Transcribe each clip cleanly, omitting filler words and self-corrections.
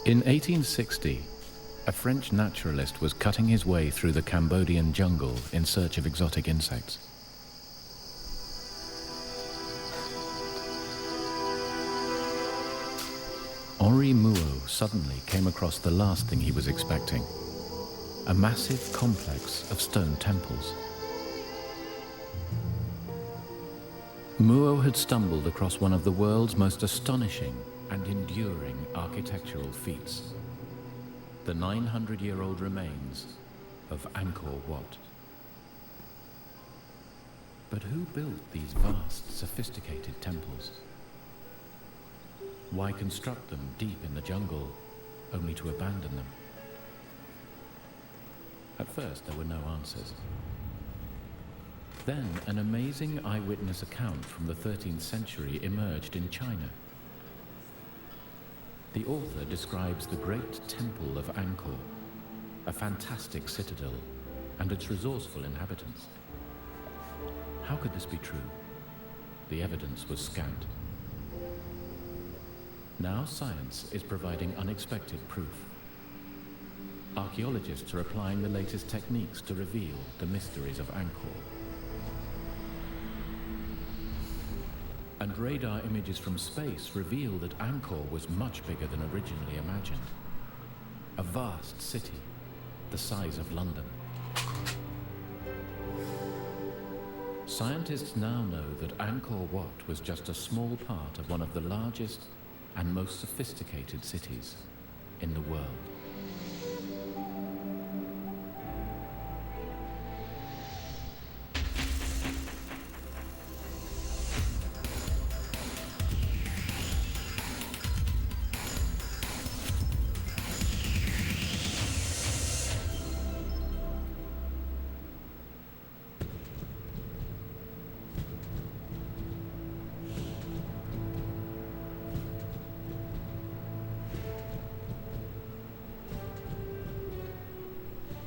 In 1860, a French naturalist was cutting his way through the Cambodian jungle in search of exotic insects. Henri Mouot suddenly came across the last thing he was expecting: a massive complex of stone temples. Mouot had stumbled across one of the world's most astonishing and enduring architectural feats: the 900-year-old remains of Angkor Wat. But who built these vast, sophisticated temples? Why construct them deep in the jungle, only to abandon them? At first, there were no answers. Then, an amazing eyewitness account from the 13th century emerged in China. The author describes the great temple of Angkor, a fantastic citadel, and its resourceful inhabitants. How could this be true? The evidence was scant. Now science is providing unexpected proof. Archaeologists are applying the latest techniques to reveal the mysteries of Angkor. And radar images from space reveal that Angkor was much bigger than originally imagined. A vast city, the size of London. Scientists now know that Angkor Wat was just a small part of one of the largest and most sophisticated cities in the world.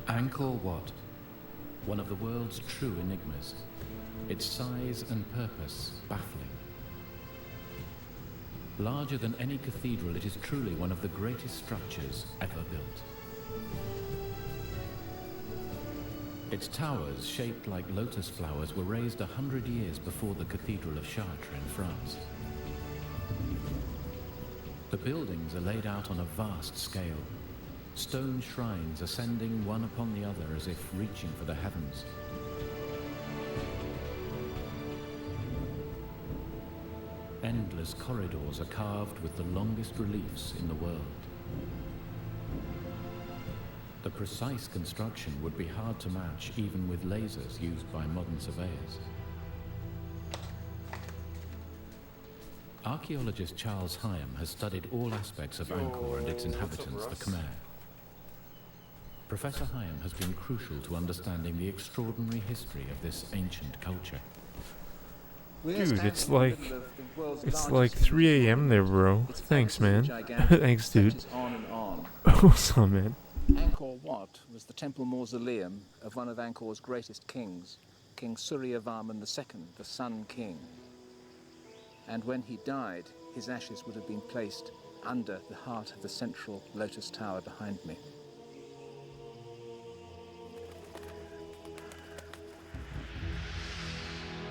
Angkor Wat, one of the world's true enigmas, its size and purpose baffling. Larger than any cathedral, it is truly one of the greatest structures ever built. Its towers, shaped like lotus flowers, were raised 100 years before the Cathedral of Chartres in France. The buildings are laid out on a vast scale, stone shrines ascending one upon the other as if reaching for the heavens. Endless corridors are carved with the longest reliefs in the world. The precise construction would be hard to match even with lasers used by modern surveyors. Archaeologist Charles Hyam has studied all aspects of Angkor and its inhabitants, the Khmer. Professor Hyam has been crucial to understanding the extraordinary history of this ancient culture. Dude, it's like 3 a.m. there, bro. Thanks, man. Thanks, dude. What's up, man? Angkor Wat was the temple mausoleum of one of Angkor's greatest kings, King Suryavarman II, the Sun King. And when he died, his ashes would have been placed under the heart of the central lotus tower behind me.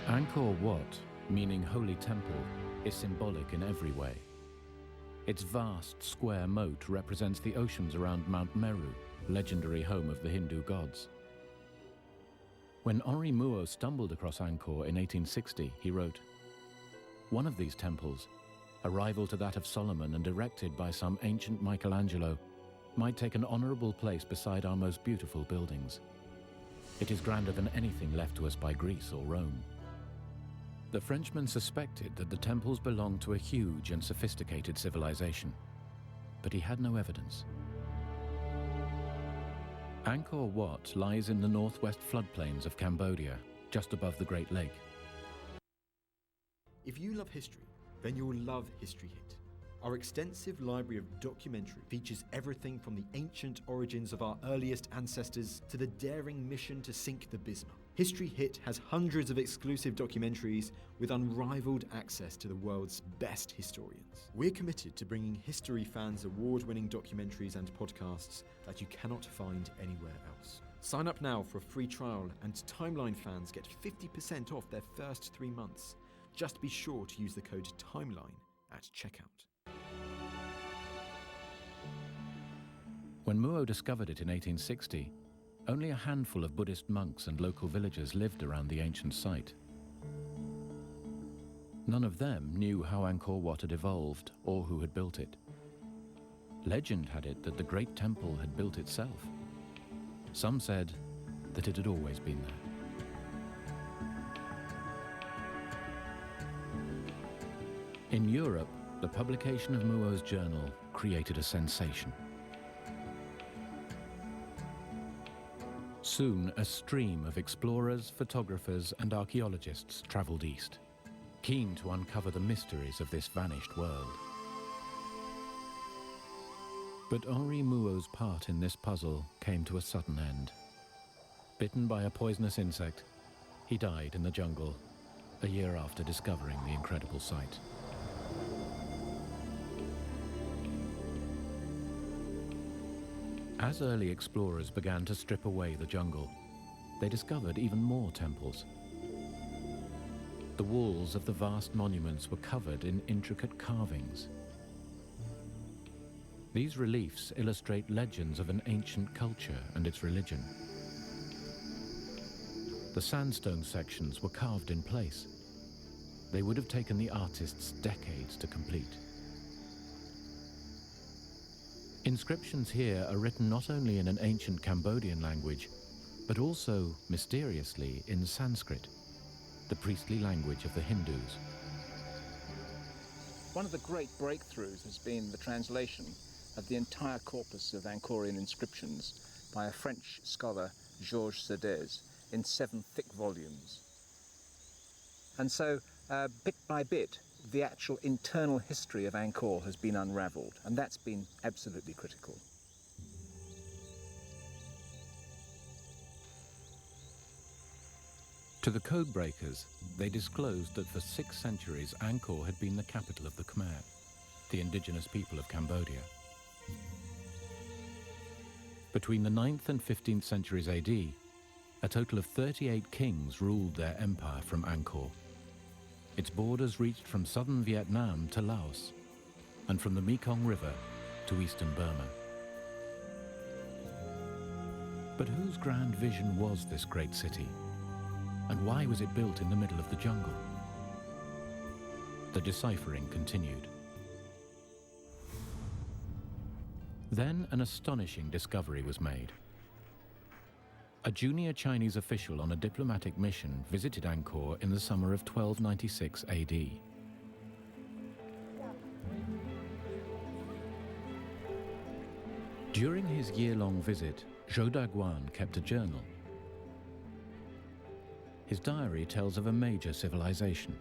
Angkor Wat, meaning Holy Temple, is symbolic in every way. Its vast square moat represents the oceans around Mount Meru, legendary home of the Hindu gods. When Henri Mouot stumbled across Angkor in 1860, he wrote, "One of these temples, a rival to that of Solomon and erected by some ancient Michelangelo, might take an honorable place beside our most beautiful buildings. It is grander than anything left to us by Greece or Rome." The Frenchman suspected that the temples belonged to a huge and sophisticated civilization, but he had no evidence. Angkor Wat lies in the northwest floodplains of Cambodia, just above the Great Lake. If you love history, then you'll love History Hit. Our extensive library of documentary features everything from the ancient origins of our earliest ancestors to the daring mission to sink the Bismarck. History Hit has hundreds of exclusive documentaries with unrivaled access to the world's best historians. We're committed to bringing history fans award-winning documentaries and podcasts that you cannot find anywhere else. Sign up now for a free trial, and Timeline fans get 50% off their first 3 months. Just be sure to use the code TIMELINE at checkout. When Muo discovered it in 1860, only a handful of Buddhist monks and local villagers lived around the ancient site. None of them knew how Angkor Wat had evolved or who had built it. Legend had it that the Great Temple had built itself. Some said that it had always been there. In Europe, the publication of Muo's journal created a sensation. Soon, a stream of explorers, photographers, and archaeologists traveled east, keen to uncover the mysteries of this vanished world. But Henri Muo's part in this puzzle came to a sudden end. Bitten by a poisonous insect, he died in the jungle a year after discovering the incredible site. As early explorers began to strip away the jungle, they discovered even more temples. The walls of the vast monuments were covered in intricate carvings. These reliefs illustrate legends of an ancient culture and its religion. The sandstone sections were carved in place. They would have taken the artists decades to complete. Inscriptions here are written not only in an ancient Cambodian language, but also, mysteriously, in Sanskrit, the priestly language of the Hindus. One of the great breakthroughs has been the translation of the entire corpus of Angkorian inscriptions by a French scholar, Georges Sedez, in 7 thick volumes. And so, bit by bit, the actual internal history of Angkor has been unravelled, and that's been absolutely critical. To the code breakers, they disclosed that for 6 centuries Angkor had been the capital of the Khmer, the indigenous people of Cambodia. Between the 9th and 15th centuries AD, a total of 38 kings ruled their empire from Angkor. Its borders reached from southern Vietnam to Laos, and from the Mekong River to eastern Burma. But whose grand vision was this great city? And why was it built in the middle of the jungle? The deciphering continued. Then an astonishing discovery was made. A junior Chinese official on a diplomatic mission visited Angkor in the summer of 1296 AD. During his year-long visit, Zhou Daguan kept a journal. His diary tells of a major civilization,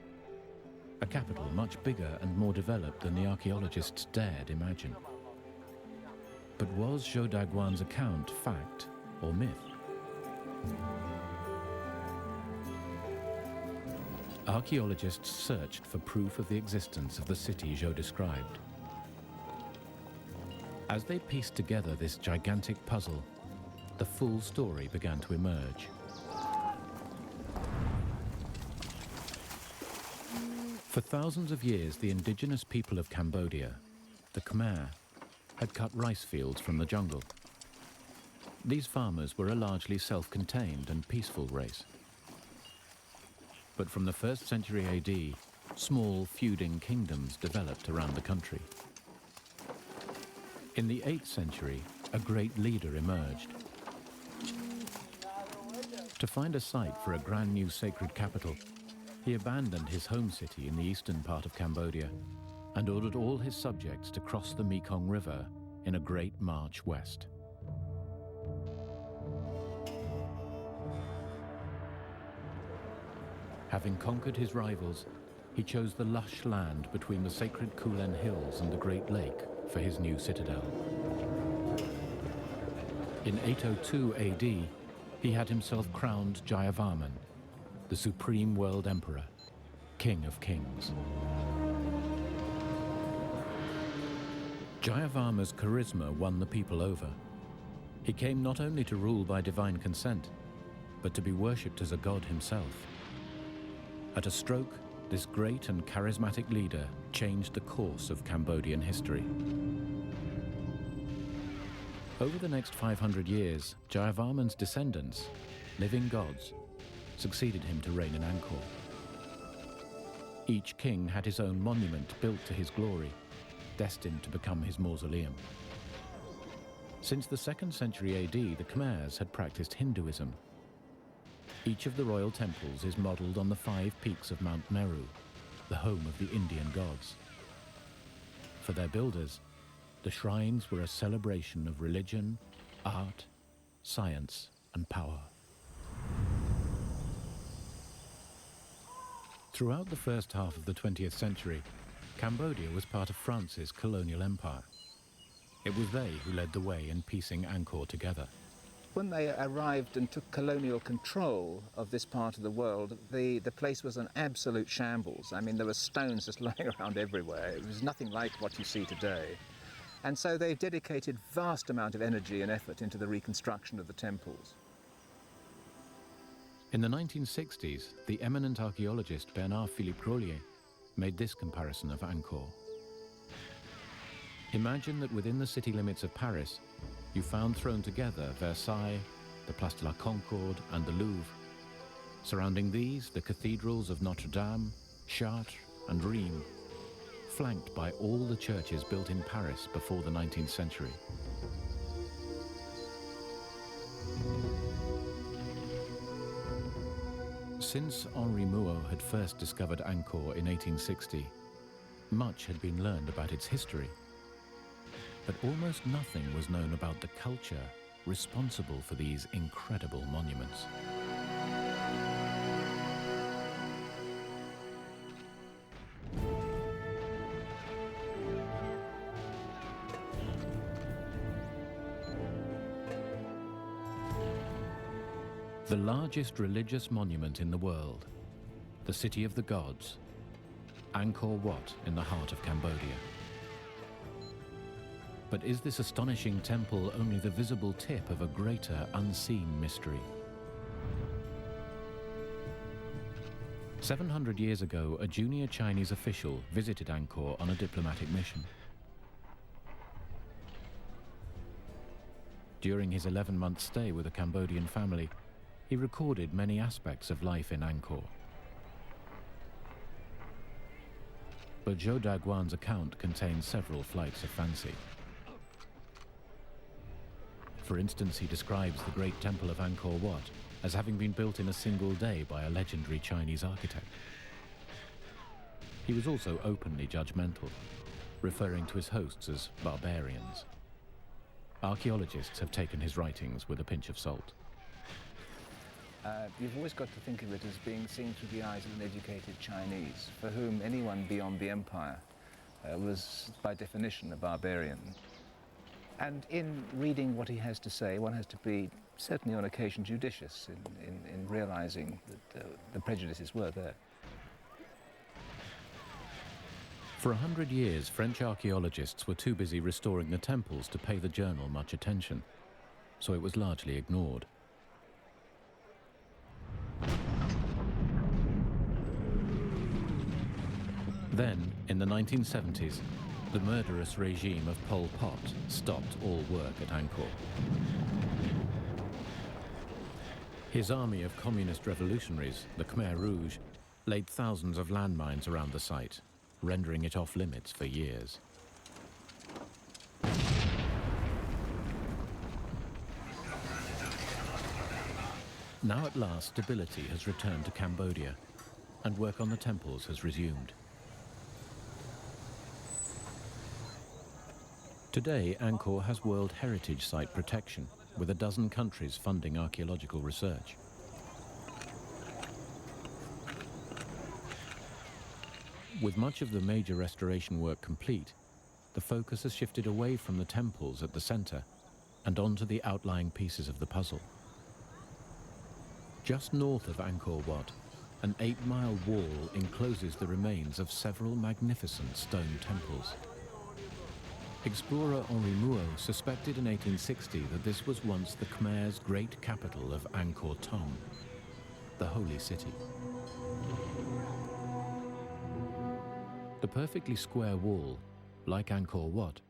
a capital much bigger and more developed than the archaeologists dared imagine. But was Zhou Daguan's account fact or myth? Archaeologists searched for proof of the existence of the city Zhou described. As they pieced together this gigantic puzzle, the full story began to emerge. For thousands of years, the indigenous people of Cambodia, the Khmer, had cut rice fields from the jungle. These farmers were a largely self-contained and peaceful race. But from the 1st century AD, small feuding kingdoms developed around the country. In the 8th century, a great leader emerged. To find a site for a grand new sacred capital, he abandoned his home city in the eastern part of Cambodia and ordered all his subjects to cross the Mekong River in a great march west. Having conquered his rivals, he chose the lush land between the sacred Kulen Hills and the Great Lake for his new citadel. In 802 AD, he had himself crowned Jayavarman, the supreme world emperor, king of kings. Jayavarman's charisma won the people over. He came not only to rule by divine consent, but to be worshipped as a god himself. At a stroke, this great and charismatic leader changed the course of Cambodian history. Over the next 500 years, Jayavarman's descendants, living gods, succeeded him to reign in Angkor. Each king had his own monument built to his glory, destined to become his mausoleum. Since the 2nd century AD, the Khmers had practiced Hinduism. Each of the royal temples is modelled on the 5 peaks of Mount Meru, the home of the Indian gods. For their builders, the shrines were a celebration of religion, art, science, and power. Throughout the first half of the 20th century, Cambodia was part of France's colonial empire. It was they who led the way in piecing Angkor together. When they arrived and took colonial control of this part of the world, the place was an absolute shambles. I mean, there were stones just lying around everywhere. It was nothing like what you see today. And so they dedicated vast amount of energy and effort into the reconstruction of the temples. In the 1960s, the eminent archaeologist Bernard-Philippe Grolier made this comparison of Angkor. Imagine that within the city limits of Paris, you found thrown together Versailles, the Place de la Concorde, and the Louvre. Surrounding these, the cathedrals of Notre Dame, Chartres, and Rheims, flanked by all the churches built in Paris before the 19th century. Since Henri Mouhot had first discovered Angkor in 1860, much had been learned about its history. But almost nothing was known about the culture responsible for these incredible monuments. The largest religious monument in the world, the City of the Gods, Angkor Wat in the heart of Cambodia. But is this astonishing temple only the visible tip of a greater unseen mystery? 700 years ago, a junior Chinese official visited Angkor on a diplomatic mission. During his 11-month stay with a Cambodian family, he recorded many aspects of life in Angkor. But Zhou Daguan's account contains several flights of fancy. For instance, he describes the great temple of Angkor Wat as having been built in a single day by a legendary Chinese architect. He was also openly judgmental, referring to his hosts as barbarians. Archaeologists have taken his writings with a pinch of salt. You've always got to think of it as being seen through the eyes of an educated Chinese, for whom anyone beyond the empire was, by definition, a barbarian. And in reading what he has to say, one has to be, certainly on occasion, judicious in realizing that the prejudices were there. For 100 years, French archaeologists were too busy restoring the temples to pay the journal much attention, so it was largely ignored. Then, in the 1970s, the murderous regime of Pol Pot stopped all work at Angkor. His army of communist revolutionaries, the Khmer Rouge, laid thousands of landmines around the site, rendering it off limits for years. Now at last, stability has returned to Cambodia, and work on the temples has resumed. Today, Angkor has World Heritage Site protection, with a dozen countries funding archaeological research. With much of the major restoration work complete, the focus has shifted away from the temples at the center and onto the outlying pieces of the puzzle. Just north of Angkor Wat, an 8-mile wall encloses the remains of several magnificent stone temples. Explorer Henri Mouot suspected in 1860 that this was once the Khmer's great capital of Angkor Thom, the holy city. The perfectly square wall, like Angkor Wat,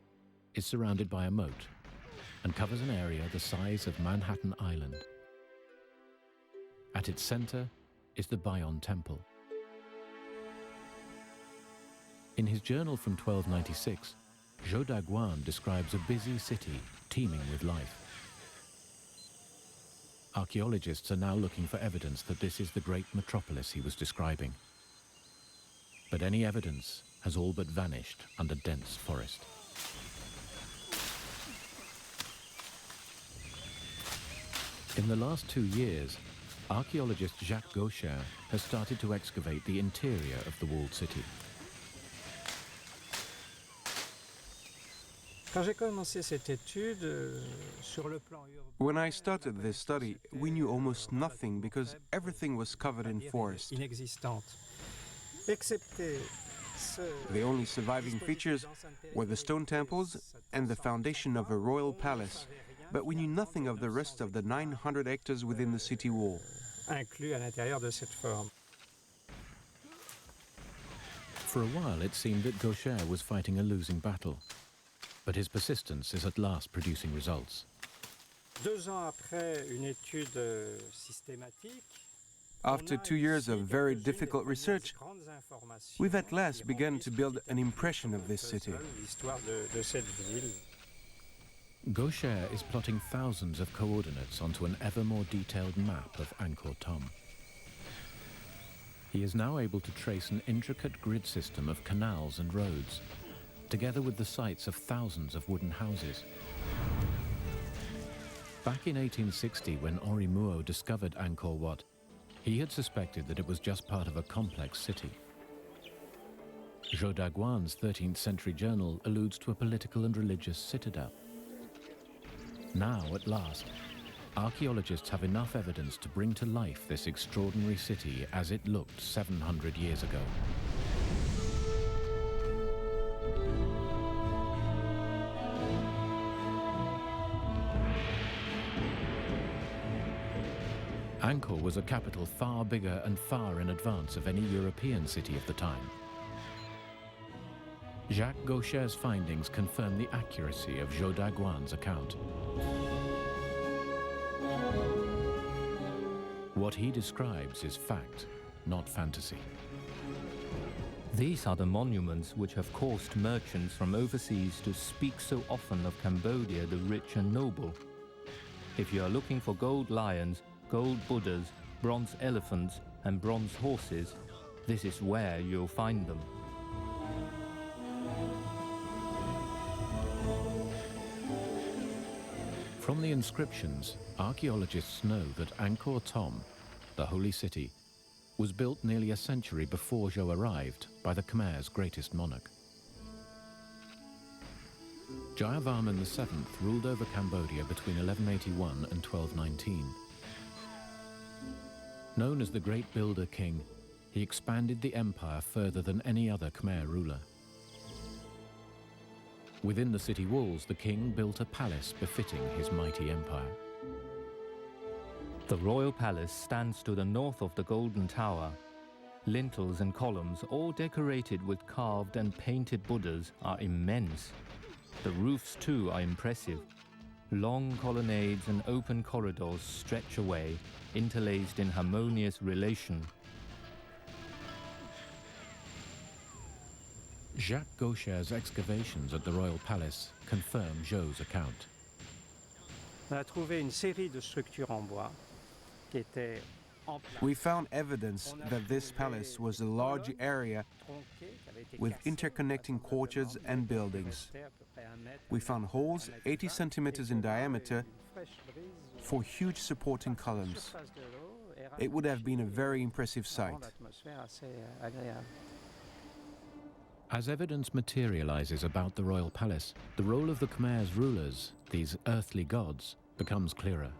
is surrounded by a moat and covers an area the size of Manhattan Island. At its center is the Bayon Temple. In his journal from 1296, Zhou Daguan describes a busy city teeming with life. Archaeologists are now looking for evidence that this is the great metropolis he was describing. But any evidence has all but vanished under dense forest. In the last 2 years, archaeologist Jacques Gaucher has started to excavate the interior of the walled city. When I started this study, we knew almost nothing because everything was covered in forest. The only surviving features were the stone temples and the foundation of a royal palace, but we knew nothing of the rest of the 900 hectares within the city wall. For a while, it seemed that Gaucher was fighting a losing battle, but his persistence is at last producing results. After 2 years of very difficult research, we've at last begun to build an impression of this city. Gaucher is plotting thousands of coordinates onto an ever more detailed map of Angkor Thom. He is now able to trace an intricate grid system of canals and roads, together with the sites of thousands of wooden houses. Back in 1860, when Henri Mouot discovered Angkor Wat, he had suspected that it was just part of a complex city. Zhou Daguan's 13th century journal alludes to a political and religious citadel. Now, at last, archaeologists have enough evidence to bring to life this extraordinary city as it looked 700 years ago. Angkor was a capital far bigger and far in advance of any European city of the time. Jacques Gaucher's findings confirm the accuracy of Zhou Daguan's account. What he describes is fact, not fantasy. These are the monuments which have caused merchants from overseas to speak so often of Cambodia the rich and noble. If you are looking for gold lions, gold Buddhas, bronze elephants and bronze horses, this is where you'll find them. From the inscriptions, archaeologists know that Angkor Thom, the holy city, was built nearly a century before Zhou arrived by the Khmer's greatest monarch. Jayavarman VII ruled over Cambodia between 1181 and 1219. Known as the Great Builder King, he expanded the empire further than any other Khmer ruler. Within the city walls, the king built a palace befitting his mighty empire. The royal palace stands to the north of the Golden Tower. Lintels and columns, all decorated with carved and painted Buddhas, are immense. The roofs too are impressive. Long colonnades and open corridors stretch away, interlaced in harmonious relation. Jacques Gaucher's excavations at the royal palace confirm Zhou's account. We found evidence that this palace was a large area with interconnecting courtyards and buildings. We found holes 80 centimeters in diameter for huge supporting columns. It would have been a very impressive sight. As evidence materializes about the royal palace, the role of the Khmer's rulers, these earthly gods, becomes clearer.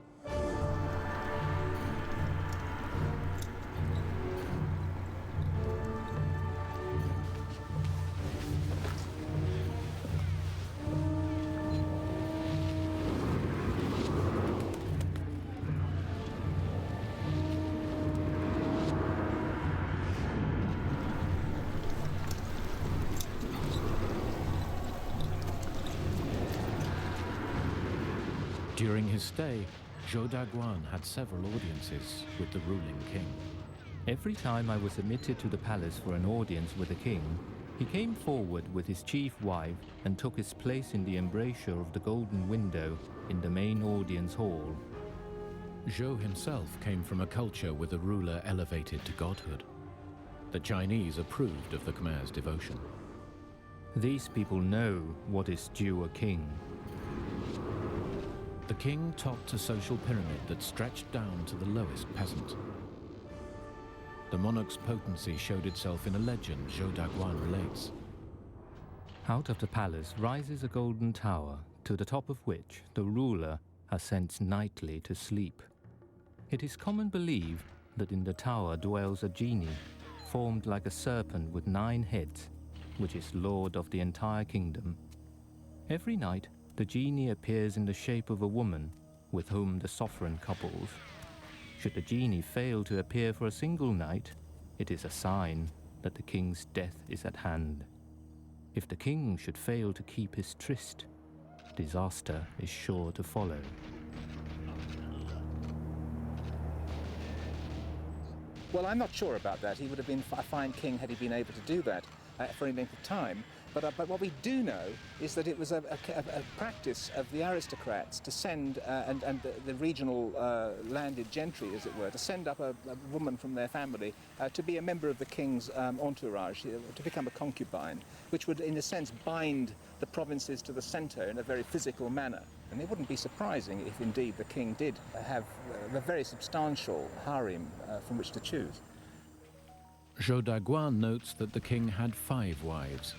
During his stay, Zhou Daguan had several audiences with the ruling king. Every time I was admitted to the palace for an audience with the king, he came forward with his chief wife and took his place in the embrasure of the golden window in the main audience hall. Zhou himself came from a culture with a ruler elevated to godhood. The Chinese approved of the Khmer's devotion. These people know what is due a king. The king topped a social pyramid that stretched down to the lowest peasant. The monarch's potency showed itself in a legend Zhou Daguan relates. Out of the palace rises a golden tower, to the top of which the ruler ascends nightly to sleep. It is common belief that in the tower dwells a genie, formed like a serpent with 9 heads, which is lord of the entire kingdom. Every night, the genie appears in the shape of a woman with whom the sovereign couples. Should the genie fail to appear for a single night, it is a sign that the king's death is at hand. If the king should fail to keep his tryst, disaster is sure to follow. Well, I'm not sure about that. He would have been a fine king had he been able to do that for any length of time. But what we do know is that it was a practice of the aristocrats to send, and the regional landed gentry, as it were, to send up a woman from their family to be a member of the king's entourage, to become a concubine, which would, in a sense, bind the provinces to the centre in a very physical manner. And it wouldn't be surprising if, indeed, the king did have a very substantial harem from which to choose. Zhou Daguan notes that the king had 5 wives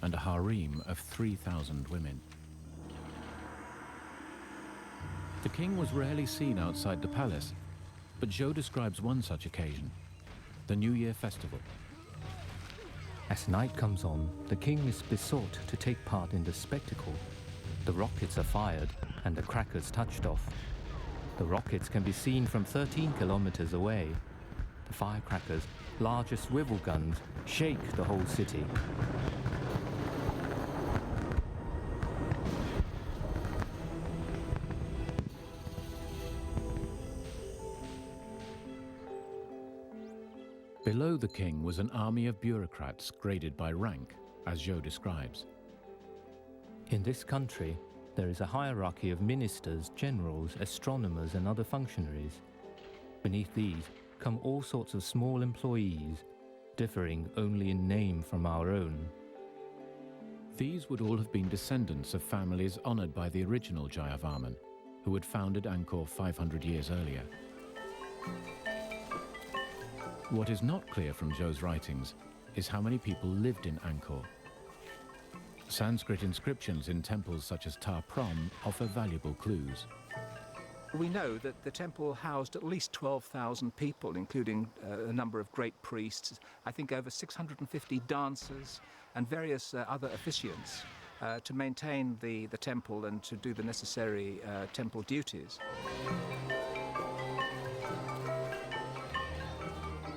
and a harem of 3,000 women. The king was rarely seen outside the palace, but Zhou describes one such occasion, the New Year festival. As night comes on, the king is besought to take part in the spectacle. The rockets are fired and the crackers touched off. The rockets can be seen from 13 kilometers away. The firecrackers, large as swivel guns, shake the whole city. Below the king was an army of bureaucrats graded by rank, as Zhou describes. In this country, there is a hierarchy of ministers, generals, astronomers, and other functionaries. Beneath these come all sorts of small employees, differing only in name from our own. These would all have been descendants of families honored by the original Jayavarman, who had founded Angkor 500 years earlier. What is not clear from Zhou's writings is how many people lived in Angkor. Sanskrit inscriptions in temples such as Ta Prohm offer valuable clues. We know that the temple housed at least 12,000 people, including a number of great priests, I think over 650 dancers and various other officiants to maintain the temple and to do the necessary temple duties.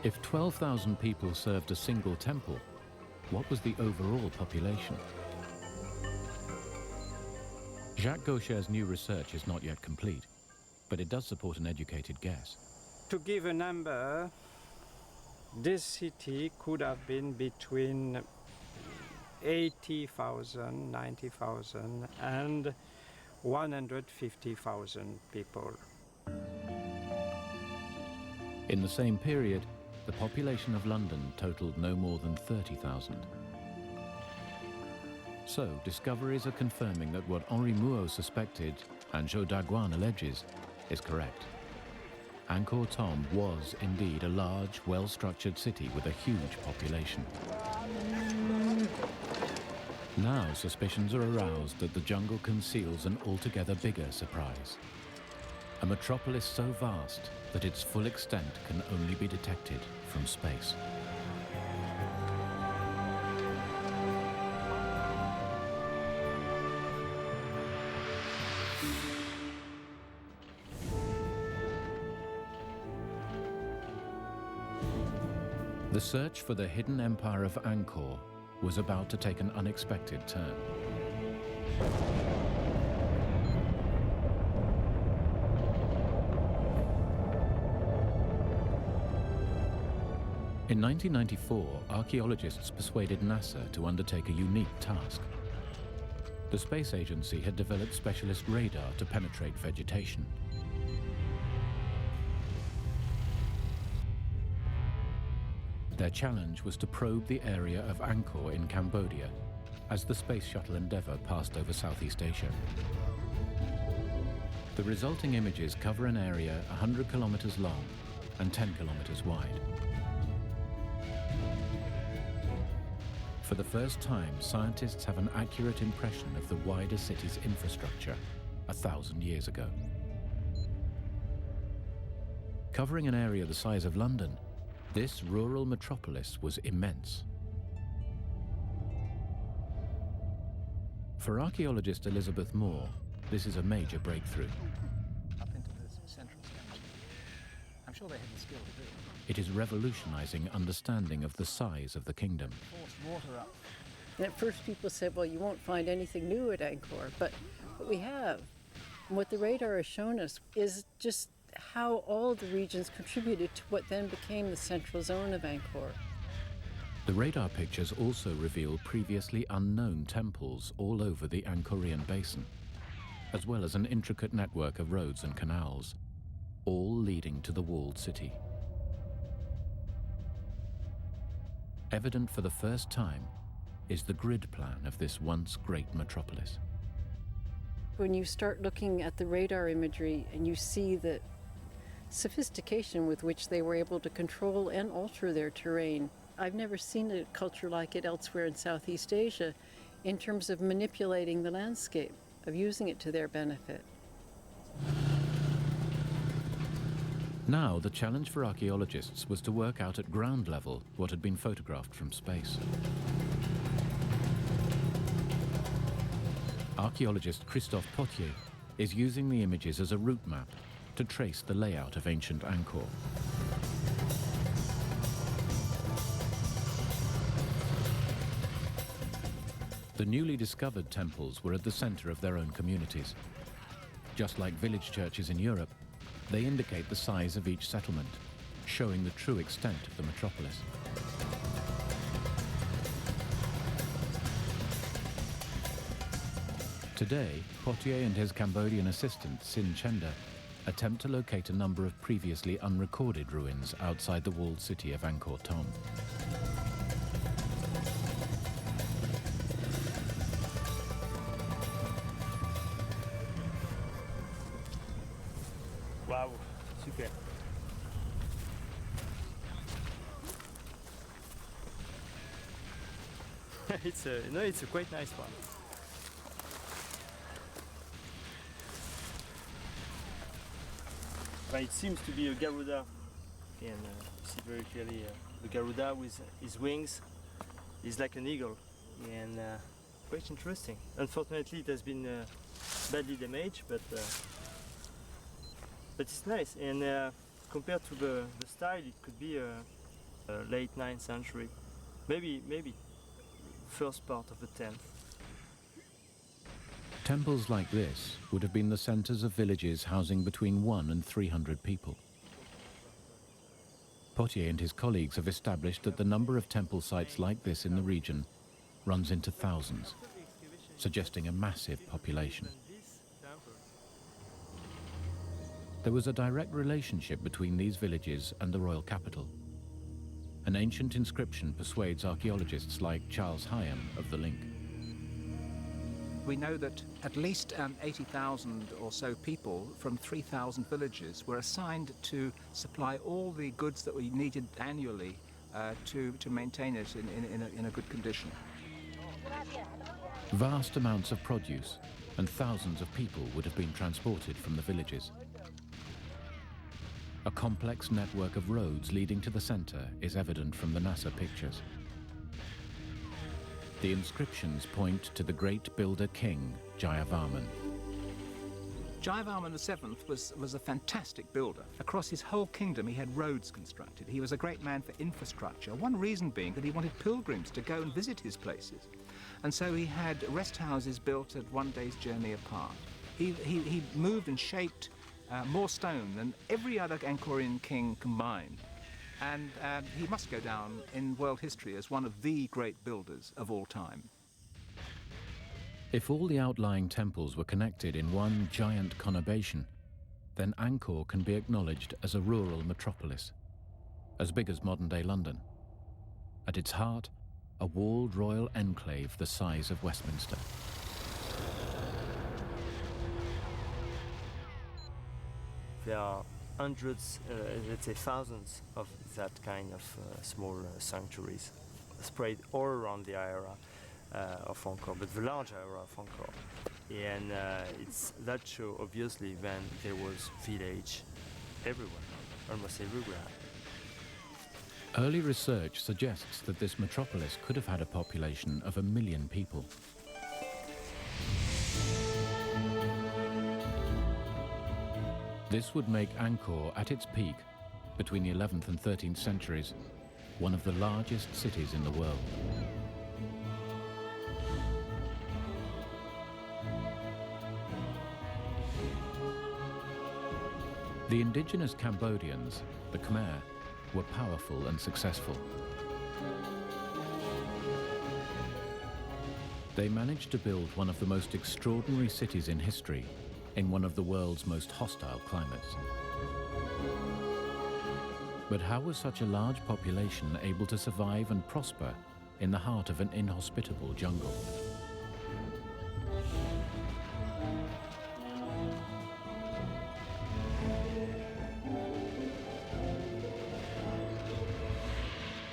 If 12,000 people served a single temple, what was the overall population? Jacques Gaucher's new research is not yet complete, but it does support an educated guess. To give a number, this city could have been between 80,000, 90,000 and 150,000 people. In the same period, the population of London totaled no more than 30,000. So, discoveries are confirming that what Henri Mouot suspected, and Zhou Daguan alleges, is correct. Angkor Thom was indeed a large, well-structured city with a huge population. Now suspicions are aroused that the jungle conceals an altogether bigger surprise. A metropolis so vast that its full extent can only be detected from space. The search for the hidden empire of Angkor was about to take an unexpected turn. In 1994, archaeologists persuaded NASA to undertake a unique task. The space agency had developed specialist radar to penetrate vegetation. Their challenge was to probe the area of Angkor in Cambodia as the Space Shuttle Endeavour passed over Southeast Asia. The resulting images cover an area 100 kilometers long and 10 kilometers wide. For the first time, scientists have an accurate impression of the wider city's infrastructure 1,000 years ago. Covering an area the size of London, this rural metropolis was immense. For archaeologist Elizabeth Moore, this is a major breakthrough. Up into the central station. I'm sure they had the skill to do it. It is revolutionizing understanding of the size of the kingdom. Force water up. And at first people said, well, you won't find anything new at Angkor, but we have. And what the radar has shown us is just how all the regions contributed to what then became the central zone of Angkor. The radar pictures also reveal previously unknown temples all over the Angkorian basin, as well as an intricate network of roads and canals, all leading to the walled city. Evident for the first time is the grid plan of this once great metropolis. When you start looking at the radar imagery and you see the sophistication with which they were able to control and alter their terrain, I've never seen a culture like it elsewhere in Southeast Asia in terms of manipulating the landscape, of using it to their benefit. Now, the challenge for archaeologists was to work out at ground level what had been photographed from space. Archaeologist Christophe Potier is using the images as a route map to trace the layout of ancient Angkor. The newly discovered temples were at the center of their own communities. Just like village churches in Europe, they indicate the size of each settlement, showing the true extent of the metropolis. Today, Potier and his Cambodian assistant, Sin Chenda, attempt to locate a number of previously unrecorded ruins outside the walled city of Angkor Thom. Wow, super. It's a quite nice one. But it seems to be a Garuda, and you see very clearly the Garuda with his wings is like an eagle, and quite interesting. Unfortunately, it has been badly damaged, but it's nice. And compared to the style, it could be a late 9th century, maybe first part of the 10th. Temples like this would have been the centers of villages housing between 100 and 300 people. Potier and his colleagues have established that the number of temple sites like this in the region runs into thousands, suggesting a massive population. There was a direct relationship between these villages and the royal capital. An ancient inscription persuades archaeologists like Charles Hyam of the link. We know that at least 80,000 or so people from 3,000 villages were assigned to supply all the goods that we needed annually to maintain it in a good condition. Vast amounts of produce and thousands of people would have been transported from the villages. A complex network of roads leading to the center is evident from the NASA pictures. The inscriptions point to the great builder king, Jayavarman. Jayavarman VII was a fantastic builder. Across his whole kingdom, he had roads constructed. He was a great man for infrastructure, one reason being that he wanted pilgrims to go and visit his places. And so he had rest houses built at one day's journey apart. He moved and shaped more stone than every other Angkorian king combined. And he must go down in world history as one of the great builders of all time. If all the outlying temples were connected in one giant conurbation, then Angkor can be acknowledged as a rural metropolis, as big as modern-day London. At its heart, a walled royal enclave the size of Westminster. There are hundreds, let's say thousands of that kind of small sanctuaries spread all around the area of Angkor, but the large area of Angkor. And it's that show, obviously, when there was village everywhere, almost everywhere. Early research suggests that this metropolis could have had a population of 1 million people. This would make Angkor, at its peak, between the 11th and 13th centuries, one of the largest cities in the world. The indigenous Cambodians, the Khmer, were powerful and successful. They managed to build one of the most extraordinary cities in history in one of the world's most hostile climates. But how was such a large population able to survive and prosper in the heart of an inhospitable jungle?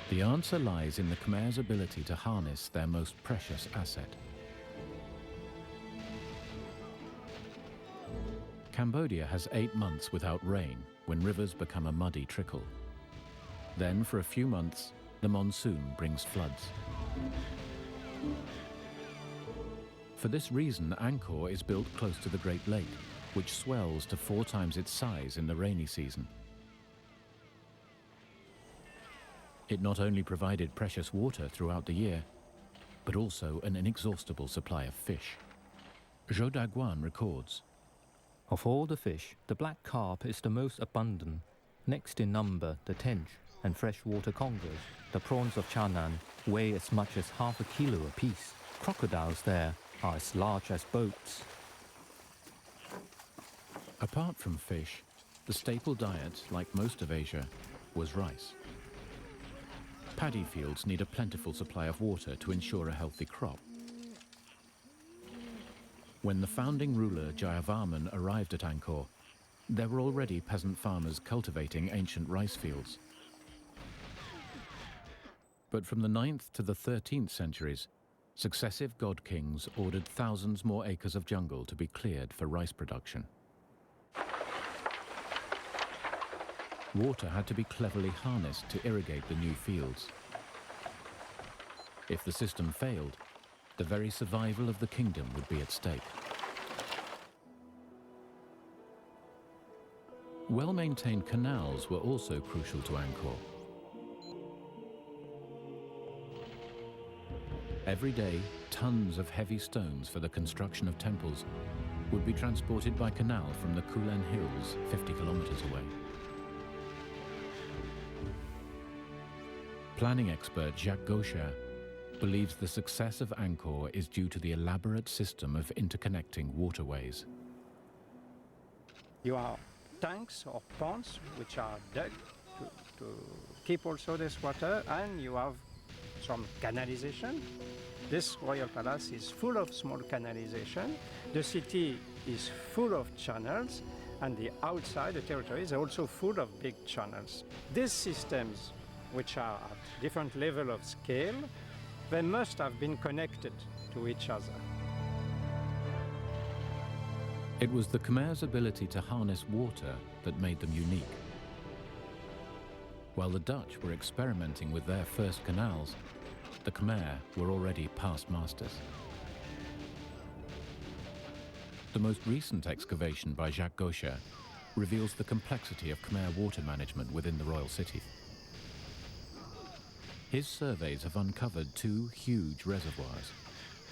The answer lies in the Khmer's ability to harness their most precious asset. Cambodia has 8 months without rain, when rivers become a muddy trickle. Then, for a few months, the monsoon brings floods. For this reason, Angkor is built close to the Great Lake, which swells to 4 times its size in the rainy season. It not only provided precious water throughout the year, but also an inexhaustible supply of fish. Zhou Daguan records, Of all the fish, the black carp is the most abundant. Next in number, the tench and freshwater congers. The prawns of Channan weigh as much as ½ kilo apiece. Crocodiles there are as large as boats. Apart from fish, the staple diet, like most of Asia, was rice. Paddy fields need a plentiful supply of water to ensure a healthy crop. When the founding ruler Jayavarman arrived at Angkor, there were already peasant farmers cultivating ancient rice fields. But from the 9th to the 13th centuries, successive god kings ordered thousands more acres of jungle to be cleared for rice production. Water had to be cleverly harnessed to irrigate the new fields. If the system failed, the very survival of the kingdom would be at stake. Well-maintained canals were also crucial to Angkor. Every day, tons of heavy stones for the construction of temples would be transported by canal from the Kulen Hills, 50 kilometers away. Planning expert Jacques Gaucher believes the success of Angkor is due to the elaborate system of interconnecting waterways. You have tanks or ponds which are dug to keep also this water, and you have some canalization. This royal palace is full of small canalization. The city is full of channels, and the outside, the territory, is also full of big channels. These systems, which are at different level of scale, they must have been connected to each other. It was the Khmer's ability to harness water that made them unique. While the Dutch were experimenting with their first canals, the Khmer were already past masters. The most recent excavation by Jacques Gaucher reveals the complexity of Khmer water management within the royal city. His surveys have uncovered 2 huge reservoirs,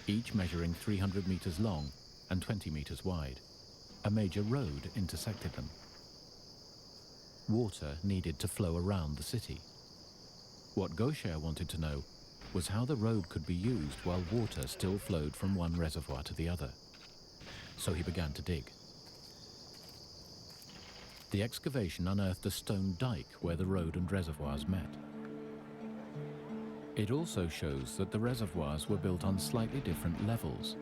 each measuring 300 meters long and 20 meters wide. A major road intersected them. water needed to flow around the city. What Gaucher wanted to know was how the road could be used while water still flowed from one reservoir to the other. So he began to dig. The excavation unearthed a stone dike where the road and reservoirs met. It also shows that the reservoirs were built on slightly different levels.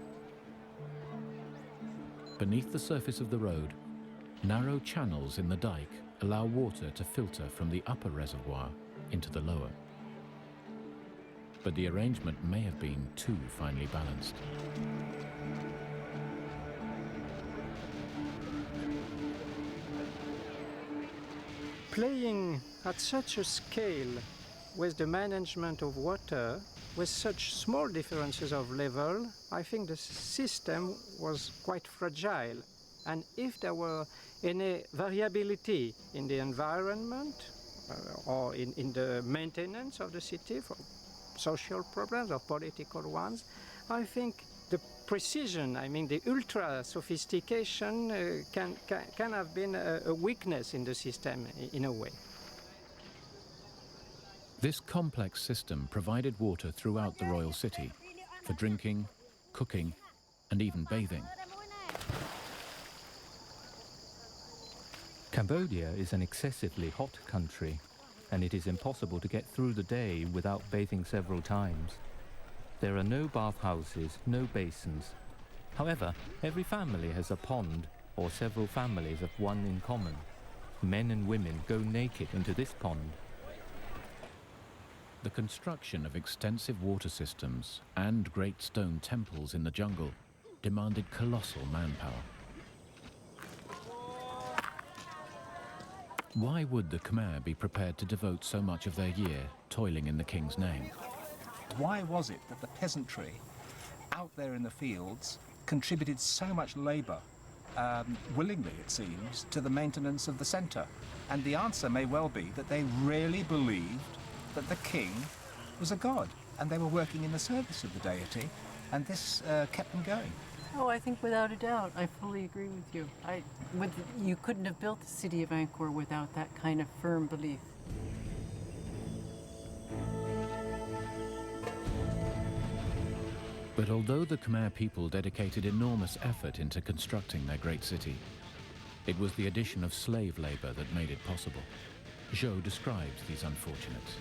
Beneath the surface of the road, narrow channels in the dike allow water to filter from the upper reservoir into the lower. But the arrangement may have been too finely balanced. Playing at such a scale with the management of water, with such small differences of level, I think the system was quite fragile. And if there were any variability in the environment or in the maintenance of the city for social problems or political ones, I think the precision, I mean the ultra sophistication can have been a weakness in the system in a way. This complex system provided water throughout the royal city for drinking, cooking, and even bathing. Cambodia is an excessively hot country, and it is impossible to get through the day without bathing several times. There are no bathhouses, no basins. However, every family has a pond, or several families have one in common. Men and women go naked into this pond. The construction of extensive water systems and great stone temples in the jungle demanded colossal manpower. Why would the Khmer be prepared to devote so much of their year toiling in the king's name? Why was it that the peasantry out there in the fields contributed so much labour, willingly it seems, to the maintenance of the centre? And the answer may well be that they really believed that the king was a god and they were working in the service of the deity, and this kept them going. Oh, I think without a doubt, I fully agree with you. You couldn't have built the city of Angkor without that kind of firm belief. But although the Khmer people dedicated enormous effort into constructing their great city, it was the addition of slave labor that made it possible. Zhou describes these unfortunates.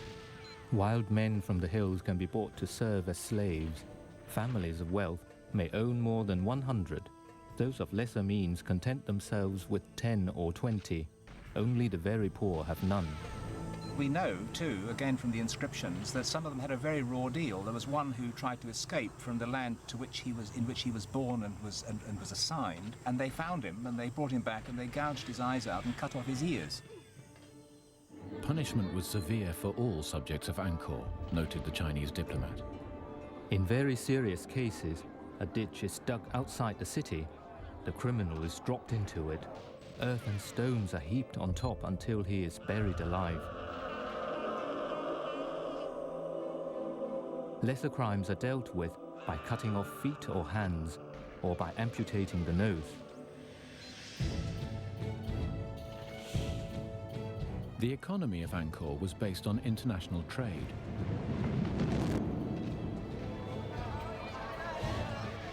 Wild men from the hills can be bought to serve as slaves. Families of wealth may own more than 100. Those of lesser means content themselves with 10 or 20. Only the very poor have none. We know, too, again from the inscriptions, that some of them had a very raw deal. There was one who tried to escape from the land in which he was born and was assigned, and they found him and they brought him back and they gouged his eyes out and cut off his ears. Punishment was severe for all subjects of Angkor, noted the Chinese diplomat. In very serious cases, a ditch is dug outside the city. The criminal is dropped into it. Earth and stones are heaped on top until he is buried alive. Lesser crimes are dealt with by cutting off feet or hands, or by amputating the nose. The economy of Angkor was based on international trade.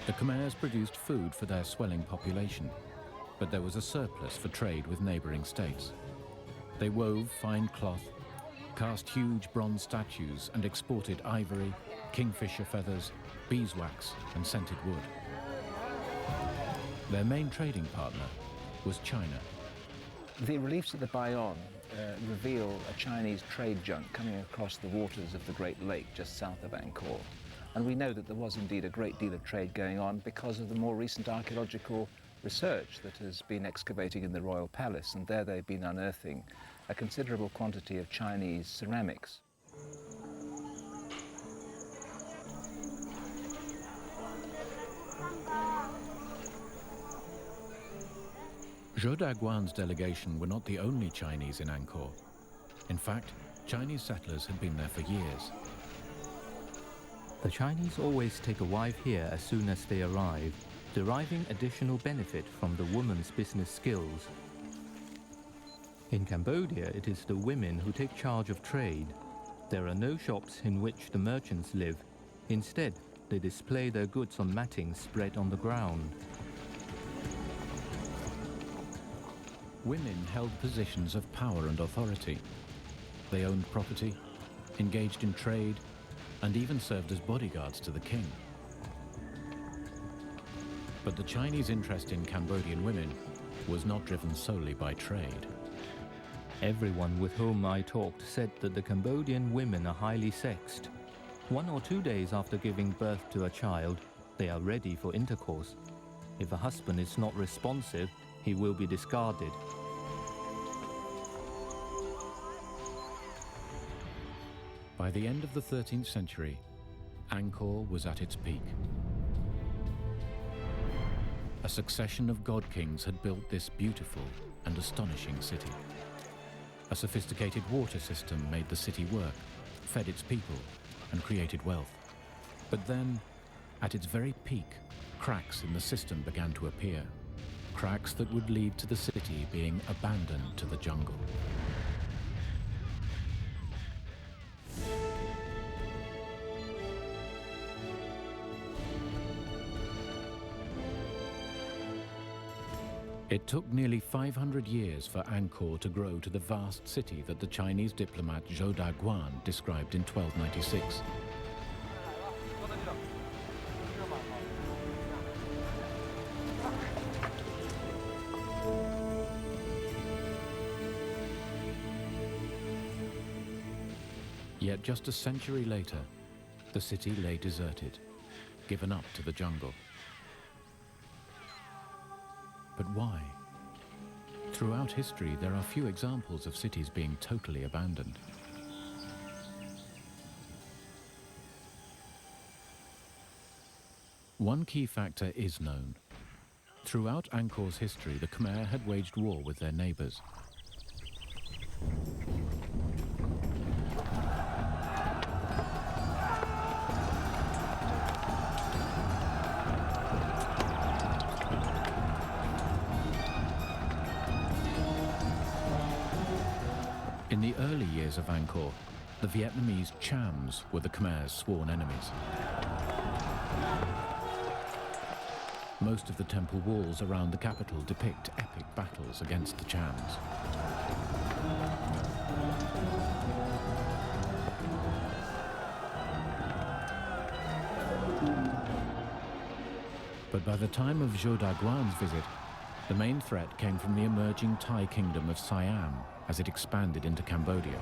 The Khmers produced food for their swelling population, but there was a surplus for trade with neighboring states. They wove fine cloth, cast huge bronze statues, and exported ivory, kingfisher feathers, beeswax, and scented wood. Their main trading partner was China. The reliefs at the Bayon reveal a Chinese trade junk coming across the waters of the Great Lake just south of Angkor. And we know that there was indeed a great deal of trade going on because of the more recent archaeological research that has been excavating in the Royal Palace, and there they've been unearthing a considerable quantity of Chinese ceramics. Zhou Daguan's delegation were not the only Chinese in Angkor. In fact, Chinese settlers had been there for years. The Chinese always take a wife here as soon as they arrive, deriving additional benefit from the woman's business skills. In Cambodia, it is the women who take charge of trade. There are no shops in which the merchants live. Instead, they display their goods on matting spread on the ground. Women held positions of power and authority. They owned property, engaged in trade, and even served as bodyguards to the king. But the Chinese interest in Cambodian women was not driven solely by trade. Everyone with whom I talked said that the Cambodian women are highly sexed. 1 or 2 days after giving birth to a child, they are ready for intercourse. If a husband is not responsive, he will be discarded. By the end of the 13th century, Angkor was at its peak. A succession of god kings had built this beautiful and astonishing city. A sophisticated water system made the city work, fed its people, and created wealth. But then, at its very peak, cracks in the system began to appear. Cracks that would lead to the city being abandoned to the jungle. It took nearly 500 years for Angkor to grow to the vast city that the Chinese diplomat Zhou Daguan described in 1296. Yet just a century later, the city lay deserted, given up to the jungle. But why? Throughout history, there are few examples of cities being totally abandoned. One key factor is known. Throughout Angkor's history, the Khmer had waged war with their neighbors. In the early years of Angkor, the Vietnamese Chams were the Khmer's sworn enemies. Most of the temple walls around the capital depict epic battles against the Chams. But by the time of Zhou Daguan's visit, the main threat came from the emerging Thai kingdom of Siam as it expanded into Cambodia.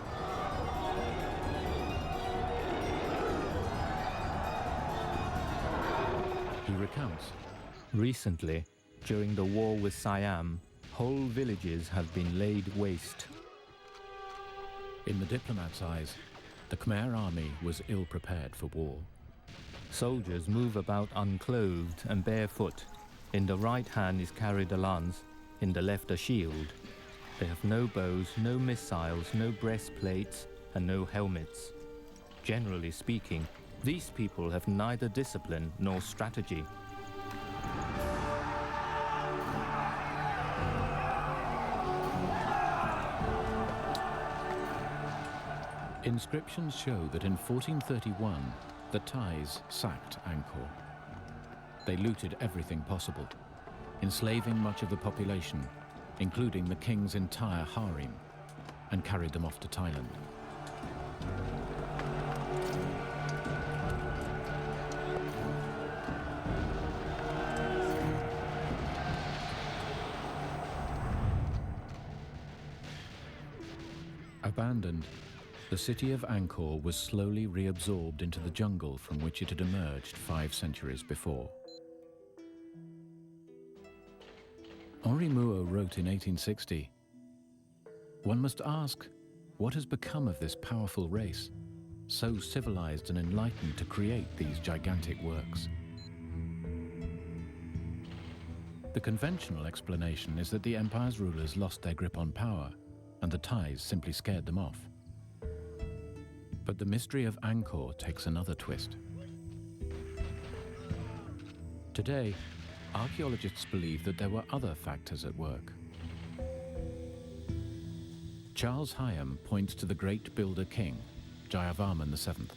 He recounts. Recently, during the war with Siam, whole villages have been laid waste. In the diplomat's eyes, the Khmer army was ill-prepared for war. Soldiers move about unclothed and barefoot. In the right hand is carried a lance, in the left a shield. They have no bows, no missiles, no breastplates, and no helmets. Generally speaking, these people have neither discipline nor strategy. Inscriptions show that in 1431, the Thais sacked Angkor. They looted everything possible, enslaving much of the population, including the king's entire harem, and carried them off to Thailand. Abandoned, the city of Angkor was slowly reabsorbed into the jungle from which it had emerged 5 centuries before. Henri Mouot wrote in 1860, "One must ask, what has become of this powerful race, so civilized and enlightened to create these gigantic works?" The conventional explanation is that the empire's rulers lost their grip on power, and the Thais simply scared them off. But the mystery of Angkor takes another twist. Today, archaeologists believe that there were other factors at work. Charles Hyam points to the great builder king, Jayavarman VII.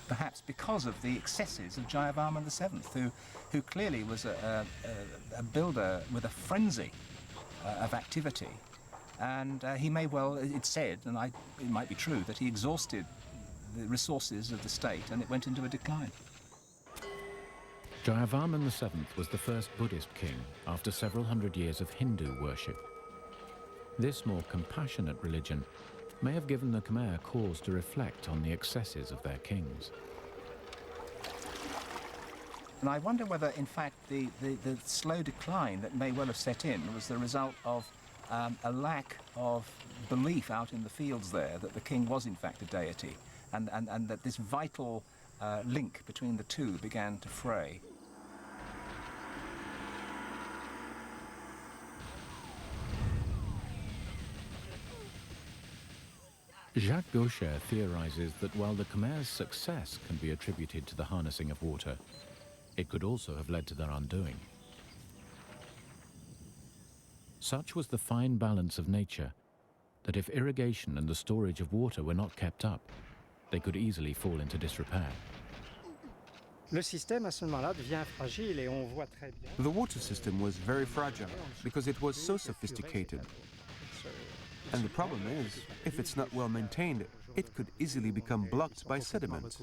Perhaps because of the excesses of Jayavarman VII, who clearly was a builder with a frenzy of activity. And he may well, it's said, and it might be true, that he exhausted the resources of the state and it went into a decline. Jayavarman VII was the first Buddhist king after several hundred years of Hindu worship. This more compassionate religion may have given the Khmer cause to reflect on the excesses of their kings. And I wonder whether, in fact, the slow decline that may well have set in was the result of a lack of belief out in the fields there that the king was, in fact, a deity, and that this vital link between the two began to fray. Jacques Gaucher theorizes that while the Khmer's success can be attributed to the harnessing of water, it could also have led to their undoing. Such was the fine balance of nature that if irrigation and the storage of water were not kept up, they could easily fall into disrepair. Le système à ce moment-là devient fragile et on voit très bien. The water system was very fragile because it was so sophisticated. And the problem is, if it's not well maintained, it could easily become blocked by sediment.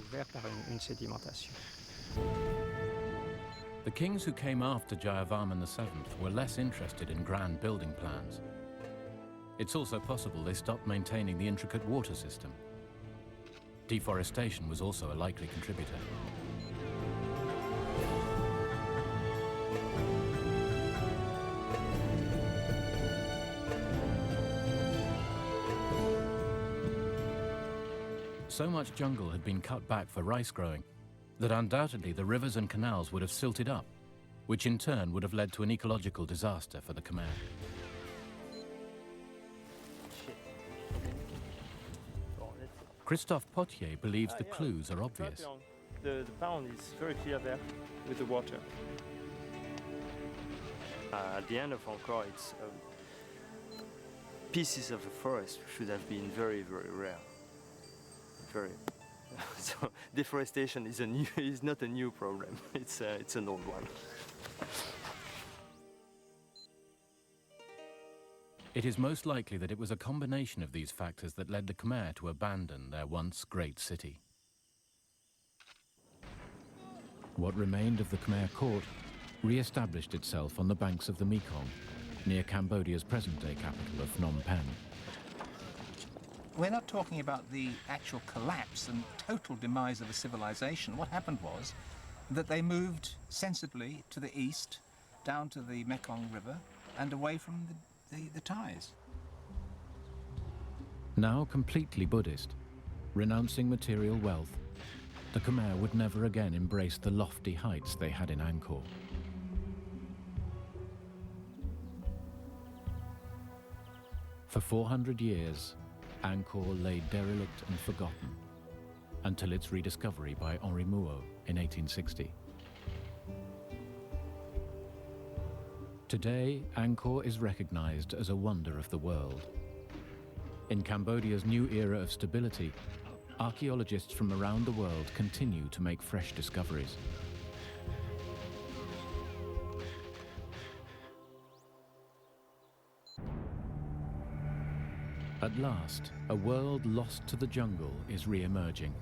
The kings who came after Jayavarman VII were less interested in grand building plans. It's also possible they stopped maintaining the intricate water system. Deforestation was also a likely contributor. So much jungle had been cut back for rice growing that undoubtedly the rivers and canals would have silted up, which in turn would have led to an ecological disaster for the Khmer. Christophe Potier believes the clues are obvious. The pound is very clear there with the water. At the end of Angkor, it's pieces of the forest should have been very, very rare. So deforestation is not a new problem. It's an old one. It is most likely that it was a combination of these factors that led the Khmer to abandon their once great city. What remained of the Khmer court re-established itself on the banks of the Mekong, near Cambodia's present-day capital of Phnom Penh. We're not talking about the actual collapse and total demise of a civilization. What happened was that they moved sensibly to the east, down to the Mekong River, and away from the Thais. Now completely Buddhist, renouncing material wealth, the Khmer would never again embrace the lofty heights they had in Angkor. For 400 years, Angkor lay derelict and forgotten, until its rediscovery by Henri Mouot in 1860. Today, Angkor is recognized as a wonder of the world. In Cambodia's new era of stability, archaeologists from around the world continue to make fresh discoveries. At last, a world lost to the jungle is re-emerging.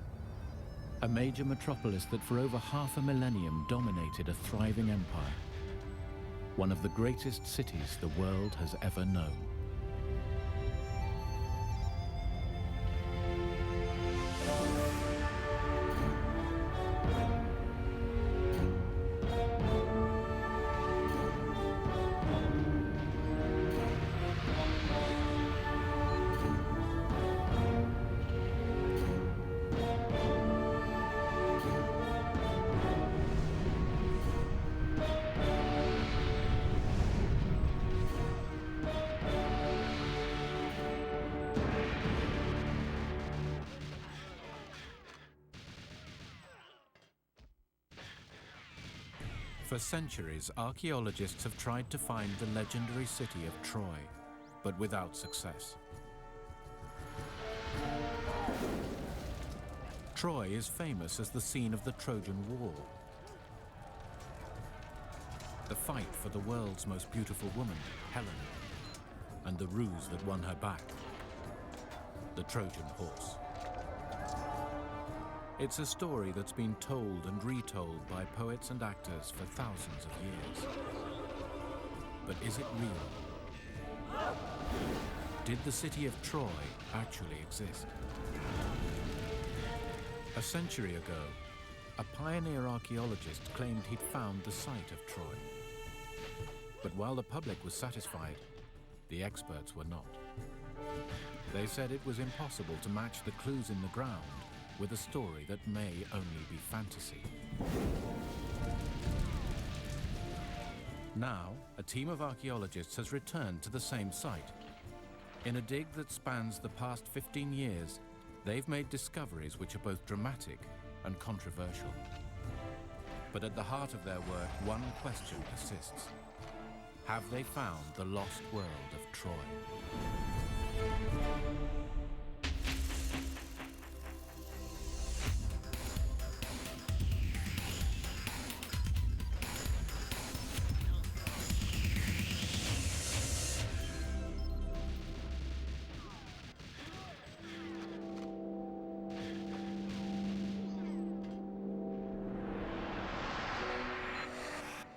A major metropolis that for over half a millennium dominated a thriving empire. One of the greatest cities the world has ever known. For centuries, archaeologists have tried to find the legendary city of Troy, but without success. Troy is famous as the scene of the Trojan War, the fight for the world's most beautiful woman, Helen, and the ruse that won her back, the Trojan horse. It's a story that's been told and retold by poets and actors for thousands of years. But is it real? Did the city of Troy actually exist? A century ago, a pioneer archaeologist claimed he'd found the site of Troy. But while the public was satisfied, the experts were not. They said it was impossible to match the clues in the ground with a story that may only be fantasy. Now, a team of archaeologists has returned to the same site. In a dig that spans the past 15 years, they've made discoveries which are both dramatic and controversial. But at the heart of their work, one question persists. Have they found the lost world of Troy?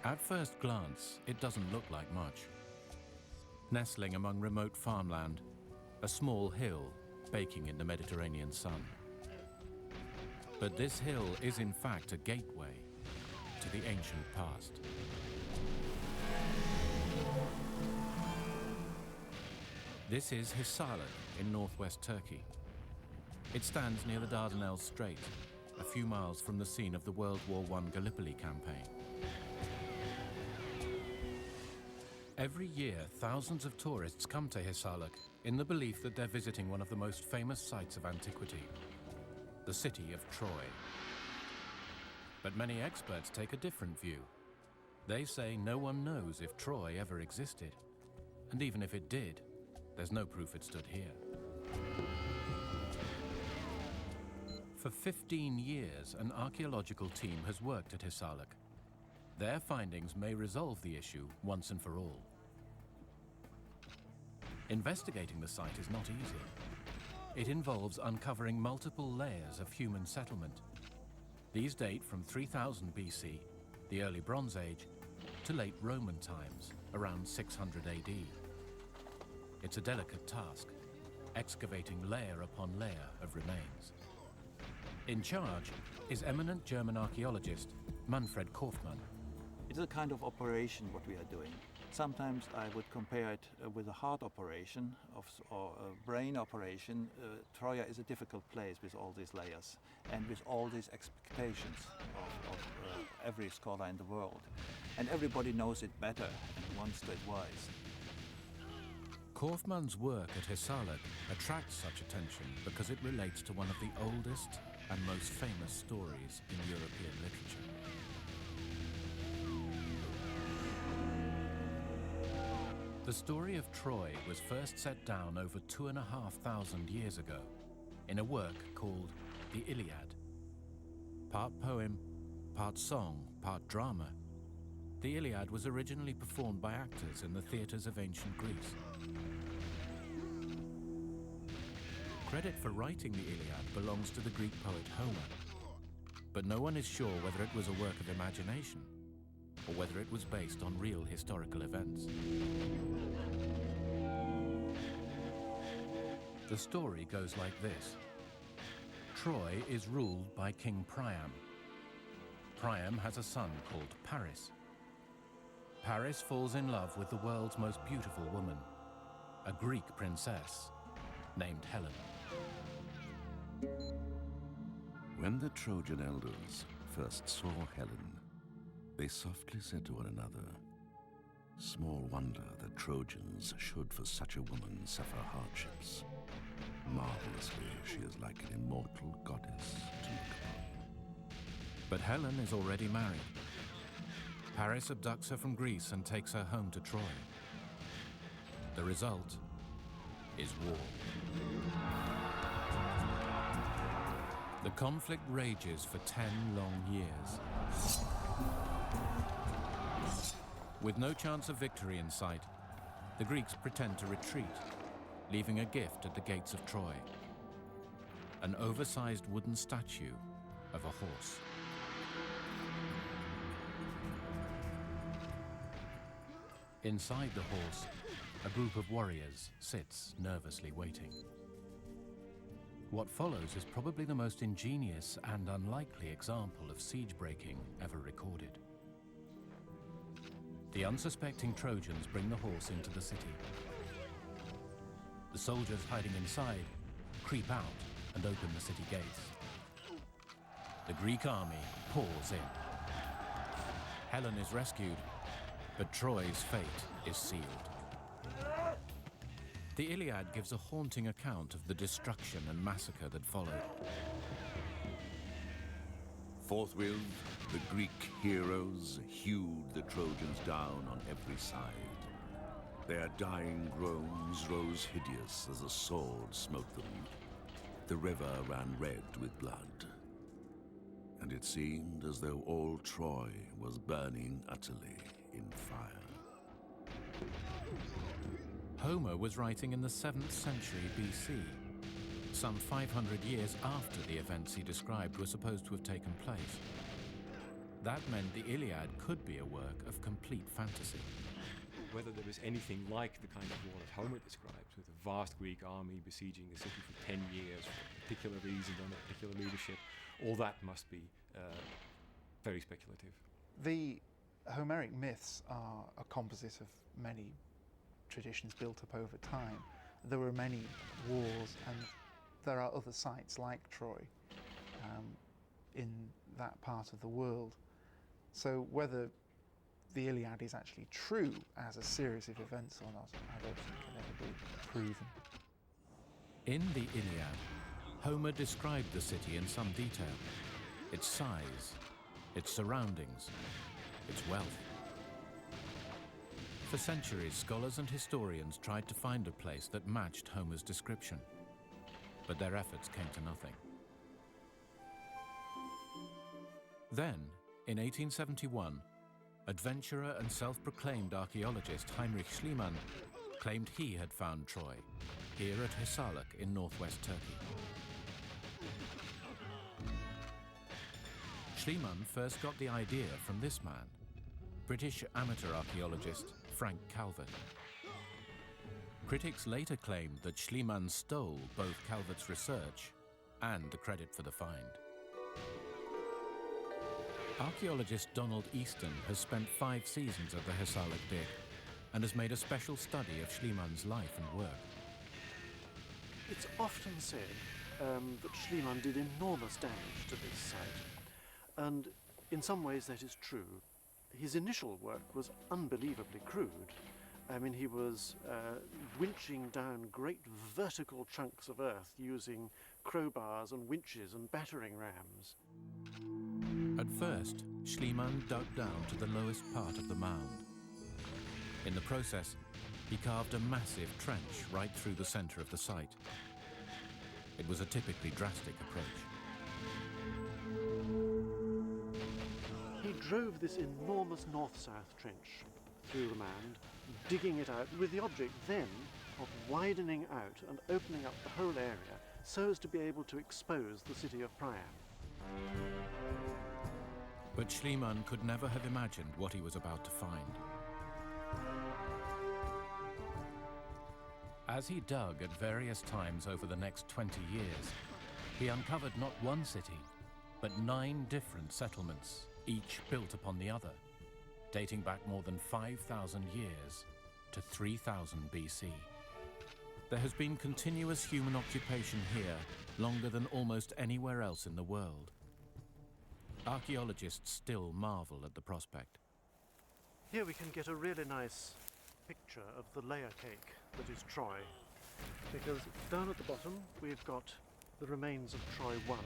At first glance, it doesn't look like much. Nestling among remote farmland, a small hill baking in the Mediterranean sun. But this hill is in fact a gateway to the ancient past. This is Hisarlik in northwest Turkey. It stands near the Dardanelles Strait, a few miles from the scene of the World War I Gallipoli campaign. Every year, thousands of tourists come to Hisarlik in the belief that they're visiting one of the most famous sites of antiquity, the city of Troy. But many experts take a different view. They say no one knows if Troy ever existed, and even if it did, there's no proof it stood here. For 15 years, an archaeological team has worked at Hisarlik. Their findings may resolve the issue once and for all. Investigating the site is not easy. It involves uncovering multiple layers of human settlement. These date from 3000 BC, the early Bronze Age, to late Roman times, around 600 AD. It's a delicate task, excavating layer upon layer of remains. In charge is eminent German archaeologist Manfred Kaufmann. It's a kind of operation what we are doing. Sometimes I would compare it with a heart operation or a brain operation. Troya is a difficult place with all these layers and with all these expectations of every scholar in the world. And everybody knows it better and wants to advise. Kaufmann's work at Hisarlik attracts such attention because it relates to one of the oldest and most famous stories in European literature. The story of Troy was first set down over 2,500 years ago in a work called the Iliad. Part poem, part song, part drama, the Iliad was originally performed by actors in the theatres of ancient Greece. Credit for writing the Iliad belongs to the Greek poet Homer, but no one is sure whether it was a work of imagination or whether it was based on real historical events. The story goes like this. Troy is ruled by King Priam. Priam has a son called Paris. Paris falls in love with the world's most beautiful woman, a Greek princess named Helen. When the Trojan elders first saw Helen, they softly said to one another, "Small wonder that Trojans should for such a woman suffer hardships. Marvelously, she is like an immortal goddess to look upon." But Helen is already married. Paris abducts her from Greece and takes her home to Troy. The result, is war. The conflict rages for 10 long years. With no chance of victory in sight, the Greeks pretend to retreat, leaving a gift at the gates of Troy. An oversized wooden statue of a horse. Inside the horse, a group of warriors sits nervously waiting. What follows is probably the most ingenious and unlikely example of siege breaking ever recorded. The unsuspecting Trojans bring the horse into the city. The soldiers hiding inside creep out and open the city gates. The Greek army pours in. Helen is rescued, but Troy's fate is sealed. The Iliad gives a haunting account of the destruction and massacre that followed. Forthwith, the Greek heroes hewed the Trojans down on every side. Their dying groans rose hideous as the sword smote them. The river ran red with blood, and it seemed as though all Troy was burning utterly in fire. Homer was writing in the 7th century BC, some 500 years after the events he described were supposed to have taken place. That meant the Iliad could be a work of complete fantasy. Whether there was anything like the kind of war that Homer describes, with a vast Greek army besieging the city for 10 years for a particular reason under particular leadership, all that must be very speculative. The Homeric myths are a composite of many traditions built up over time. There were many wars, and there are other sites like Troy in that part of the world. So whether the Iliad is actually true as a series of events or not, I don't think can ever be proven. In the Iliad, Homer described the city in some detail. Its size, its surroundings, its wealth. For centuries, scholars and historians tried to find a place that matched Homer's description, but their efforts came to nothing. Then, in 1871, adventurer and self-proclaimed archaeologist Heinrich Schliemann claimed he had found Troy, here at Hisarlik in northwest Turkey. Schliemann first got the idea from this man, British amateur archaeologist Frank Calvert. Critics later claimed that Schliemann stole both Calvert's research and the credit for the find. Archaeologist Donald Easton has spent 5 seasons at the Hisarlik dig and has made a special study of Schliemann's life and work. It's often said that Schliemann did enormous damage to this site, and in some ways that is true. His initial work was unbelievably crude. I mean, he was winching down great vertical chunks of earth using crowbars and winches and battering rams. At first, Schliemann dug down to the lowest part of the mound. In the process, he carved a massive trench right through the center of the site. It was a typically drastic approach. He drove this enormous north-south trench through the mound, digging it out with the object then of widening out and opening up the whole area so as to be able to expose the city of Priam. But Schliemann could never have imagined what he was about to find. As he dug at various times over the next 20 years, he uncovered not one city, but 9 different settlements, each built upon the other, dating back more than 5,000 years to 3000 BC. There has been continuous human occupation here longer than almost anywhere else in the world. Archaeologists still marvel at the prospect. Here we can get a really nice picture of the layer cake that is Troy, because down at the bottom we've got the remains of Troy 1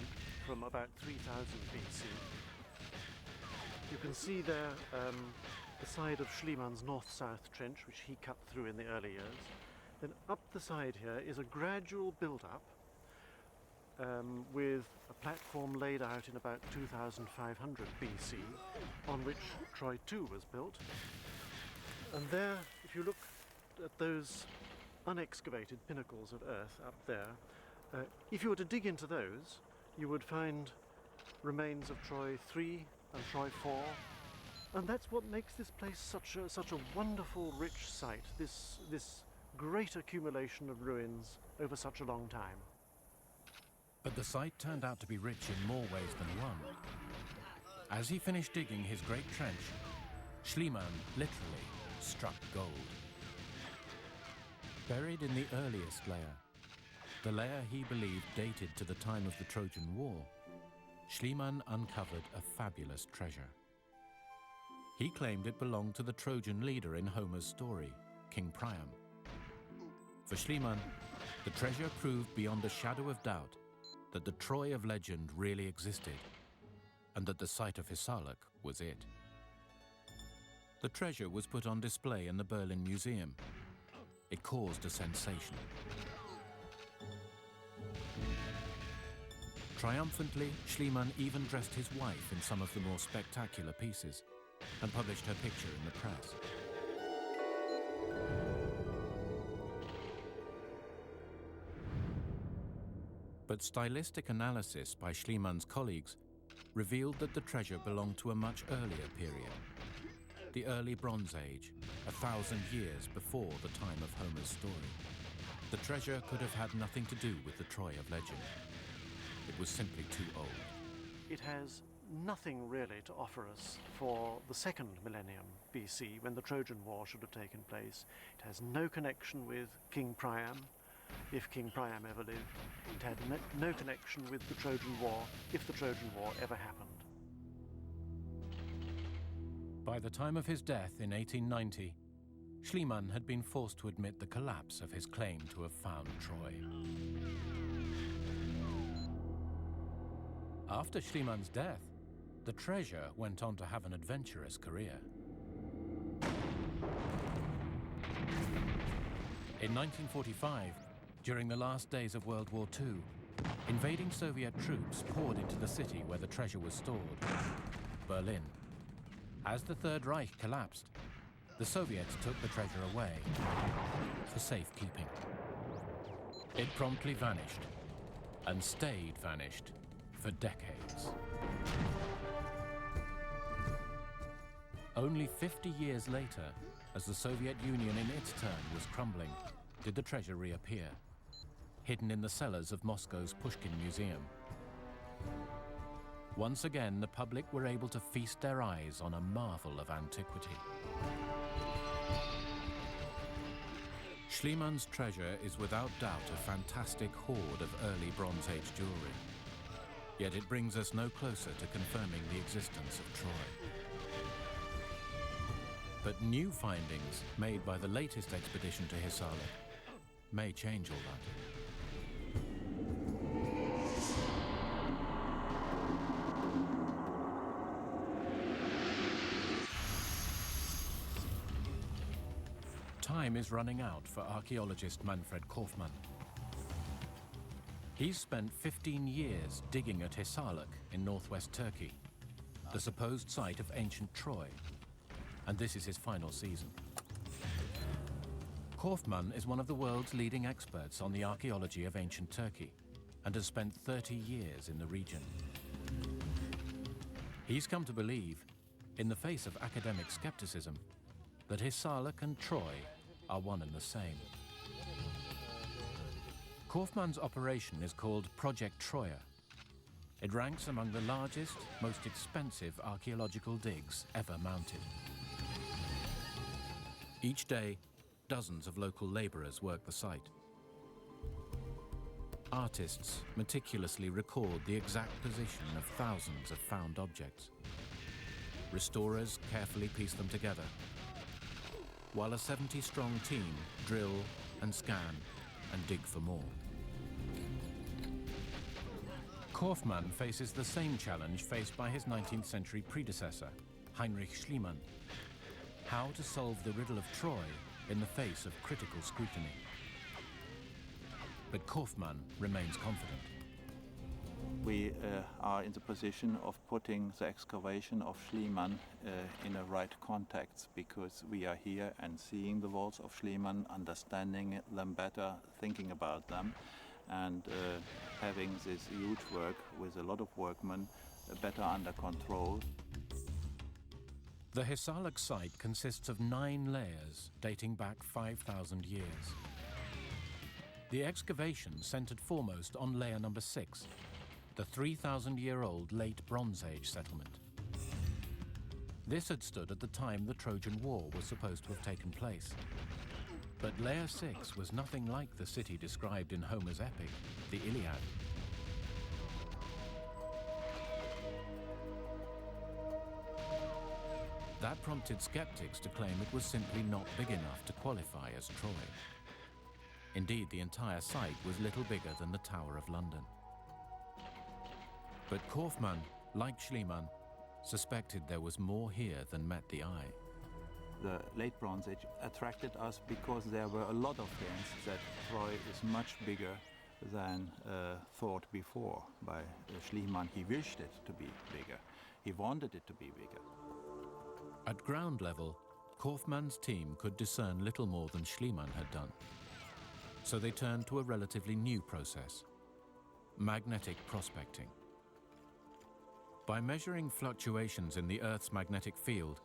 from about 3000 BC. You can see there the side of Schliemann's north-south trench, which he cut through in the early years. Then up the side here is a gradual build-up with a platform laid out in about 2500 BC on which Troy II was built. And there, if you look at those unexcavated pinnacles of earth up there, if you were to dig into those, you would find remains of Troy III and Troy IV, and that's what makes this place such a wonderful, rich site, this great accumulation of ruins over such a long time. But the site turned out to be rich in more ways than one. As he finished digging his great trench, Schliemann literally struck gold. Buried in the earliest layer, the layer he believed dated to the time of the Trojan War, Schliemann uncovered a fabulous treasure. He claimed it belonged to the Trojan leader in Homer's story, King Priam. For Schliemann, the treasure proved beyond a shadow of doubt that the Troy of legend really existed, and that the site of Hisarlik was it. The treasure was put on display in the Berlin Museum. It caused a sensation. Triumphantly, Schliemann even dressed his wife in some of the more spectacular pieces and published her picture in the press. But stylistic analysis by Schliemann's colleagues revealed that the treasure belonged to a much earlier period, the early Bronze Age, 1,000 years before the time of Homer's story. The treasure could have had nothing to do with the Troy of legend. It was simply too old. It has nothing really to offer us for the second millennium BC, when the Trojan War should have taken place. It has no connection with King Priam, if King Priam ever lived. It had no connection with the Trojan War, if the Trojan War ever happened. By the time of his death in 1890, Schliemann had been forced to admit the collapse of his claim to have found Troy. After Schliemann's death, the treasure went on to have an adventurous career. In 1945, during the last days of World War II, invading Soviet troops poured into the city where the treasure was stored, Berlin. As the Third Reich collapsed, the Soviets took the treasure away for safekeeping. It promptly vanished, and stayed vanished for decades. Only 50 years later, as the Soviet Union in its turn was crumbling, did the treasure reappear, hidden in the cellars of Moscow's Pushkin Museum. Once again, the public were able to feast their eyes on a marvel of antiquity. Schliemann's treasure is without doubt a fantastic hoard of early Bronze Age jewelry. Yet it brings us no closer to confirming the existence of Troy. But new findings made by the latest expedition to Hisarlik may change all that. Time is running out for archaeologist Manfred Kaufmann. He's spent 15 years digging at Hisarlik in northwest Turkey, the supposed site of ancient Troy, and this is his final season. Kaufmann is one of the world's leading experts on the archaeology of ancient Turkey and has spent 30 years in the region. He's come to believe, in the face of academic skepticism, that Hisarlik and Troy are one and the same. Kaufmann's operation is called Project Troja. It ranks among the largest, most expensive archaeological digs ever mounted. Each day, dozens of local laborers work the site. Artists meticulously record the exact position of thousands of found objects. Restorers carefully piece them together, while a 70-strong team drill and scan and dig for more. Kaufmann faces the same challenge faced by his 19th century predecessor, Heinrich Schliemann: how to solve the riddle of Troy in the face of critical scrutiny. But Kaufmann remains confident. We are in the position of putting the excavation of Schliemann in the right context, because we are here and seeing the walls of Schliemann, understanding them better, thinking about them, and having this huge work with a lot of workmen better under control. The Hisarlik site consists of 9 layers dating back 5,000 years. The excavation centered foremost on layer number 6, the 3,000-year-old late Bronze Age settlement. This had stood at the time the Trojan War was supposed to have taken place. But layer 6 was nothing like the city described in Homer's epic, the Iliad. That prompted skeptics to claim it was simply not big enough to qualify as Troy. Indeed, the entire site was little bigger than the Tower of London. But Kaufmann, like Schliemann, suspected there was more here than met the eye. The late Bronze Age attracted us because there were a lot of things that Troy is much bigger than thought before by Schliemann. He wished it to be bigger. He wanted it to be bigger. At ground level, Kaufmann's team could discern little more than Schliemann had done. So they turned to a relatively new process: magnetic prospecting. By measuring fluctuations in the Earth's magnetic field,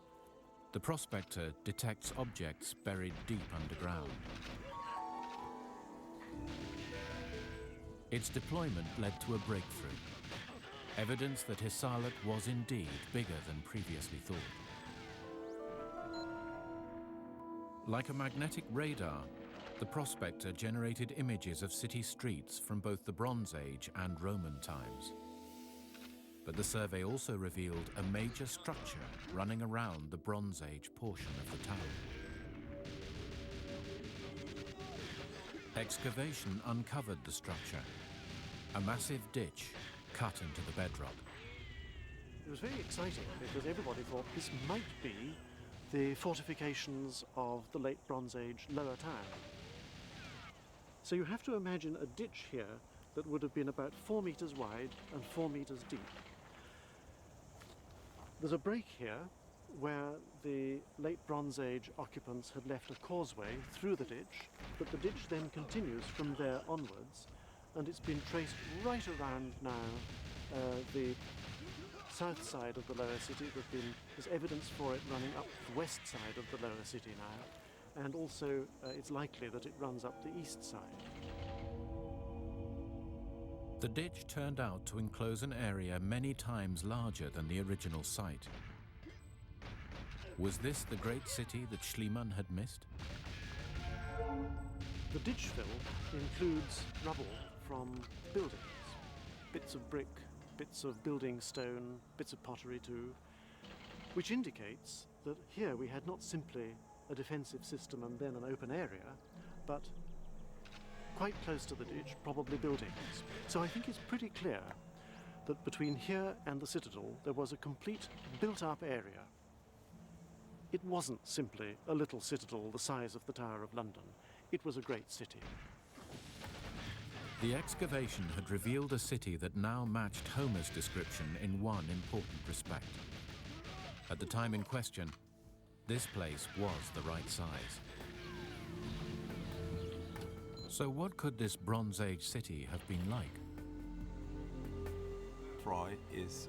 the prospector detects objects buried deep underground. Its deployment led to a breakthrough, evidence that Hisarlik was indeed bigger than previously thought. Like a magnetic radar, the prospector generated images of city streets from both the Bronze Age and Roman times. But the survey also revealed a major structure running around the Bronze Age portion of the town. Excavation uncovered the structure, a massive ditch cut into the bedrock. It was very exciting because everybody thought this might be the fortifications of the late Bronze Age lower town. So you have to imagine a ditch here that would have been about 4 meters wide and 4 meters deep. There's a break here where the late Bronze Age occupants had left a causeway through the ditch, but the ditch then continues from there onwards, and it's been traced right around now the south side of the lower city. There's evidence for it running up the west side of the lower city now, and also it's likely that it runs up the east side. The ditch turned out to enclose an area many times larger than the original site. Was this the great city that Schliemann had missed? The ditch fill includes rubble from buildings, bits of brick, bits of building stone, bits of pottery too, which indicates that here we had not simply a defensive system and then an open area, but quite close to the ditch, probably buildings. So I think it's pretty clear that between here and the citadel there was a complete built-up area. It wasn't simply a little citadel the size of the Tower of London. It was a great city. The excavation had revealed a city that now matched Homer's description in one important respect. At the time in question, this place was the right size. So what could this Bronze Age city have been like? Troy is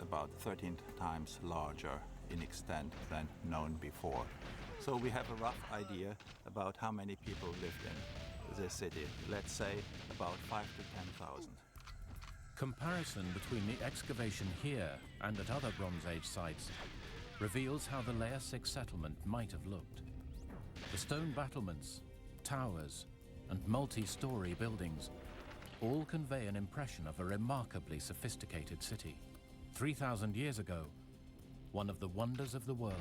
about 13 times larger in extent than known before. So we have a rough idea about how many people lived in this city. Let's say about 5,000 to 10,000. Comparison between the excavation here and at other Bronze Age sites reveals how the Layer 6 settlement might have looked. The stone battlements, towers, and multi-story buildings all convey an impression of a remarkably sophisticated city. 3,000 years ago, one of the wonders of the world.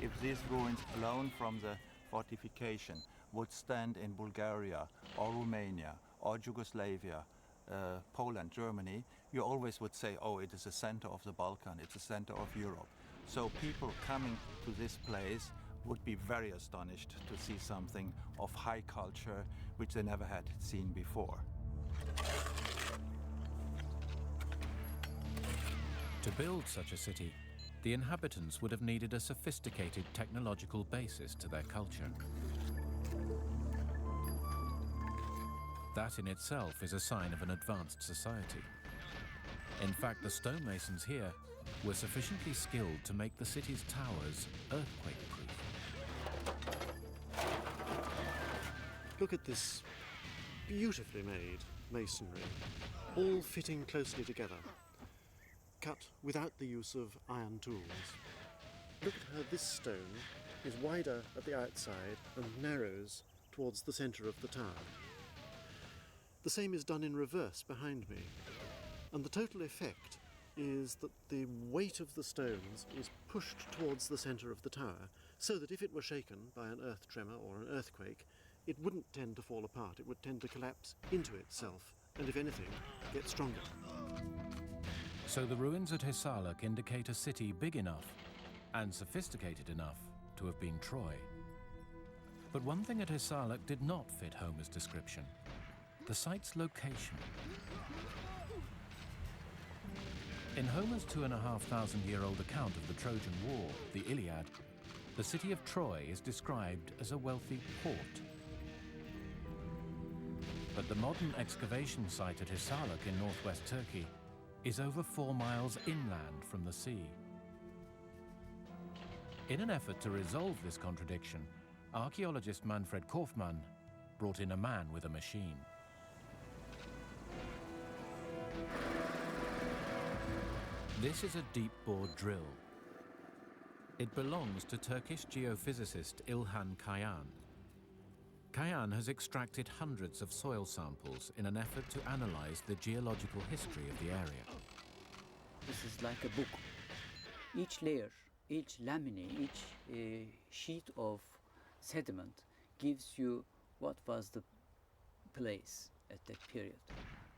If these ruins alone from the fortification would stand in Bulgaria or Romania or Yugoslavia, Poland, Germany, you always would say, oh, it is the center of the Balkan, it's the center of Europe. So people coming to this place would be very astonished to see something of high culture which they never had seen before. To build such a city, the inhabitants would have needed a sophisticated technological basis to their culture. That in itself is a sign of an advanced society. In fact, the stonemasons here were sufficiently skilled to make the city's towers earthquake-proof. Look at this beautifully made masonry, all fitting closely together, cut without the use of iron tools. Look at how this stone is wider at the outside and narrows towards the centre of the tower. The same is done in reverse behind me, and the total effect is that the weight of the stones is pushed towards the centre of the tower, so that if it were shaken by an earth tremor or an earthquake, it wouldn't tend to fall apart, it would tend to collapse into itself, and if anything, get stronger. So the ruins at Hisarlik indicate a city big enough and sophisticated enough to have been Troy. But one thing at Hisarlik did not fit Homer's description: the site's location. In Homer's 2,500-year-old account of the Trojan War, the Iliad, the city of Troy is described as a wealthy port. But the modern excavation site at Hisarlik in northwest Turkey is over 4 miles inland from the sea. In an effort to resolve this contradiction, archaeologist Manfred Kaufmann brought in a man with a machine. This is a deep-bore drill. It belongs to Turkish geophysicist İlhan Kayhan. Kayhan has extracted hundreds of soil samples in an effort to analyze the geological history of the area. This is like a book. Each layer, each laminate, each sheet of sediment gives you what was the place at that period.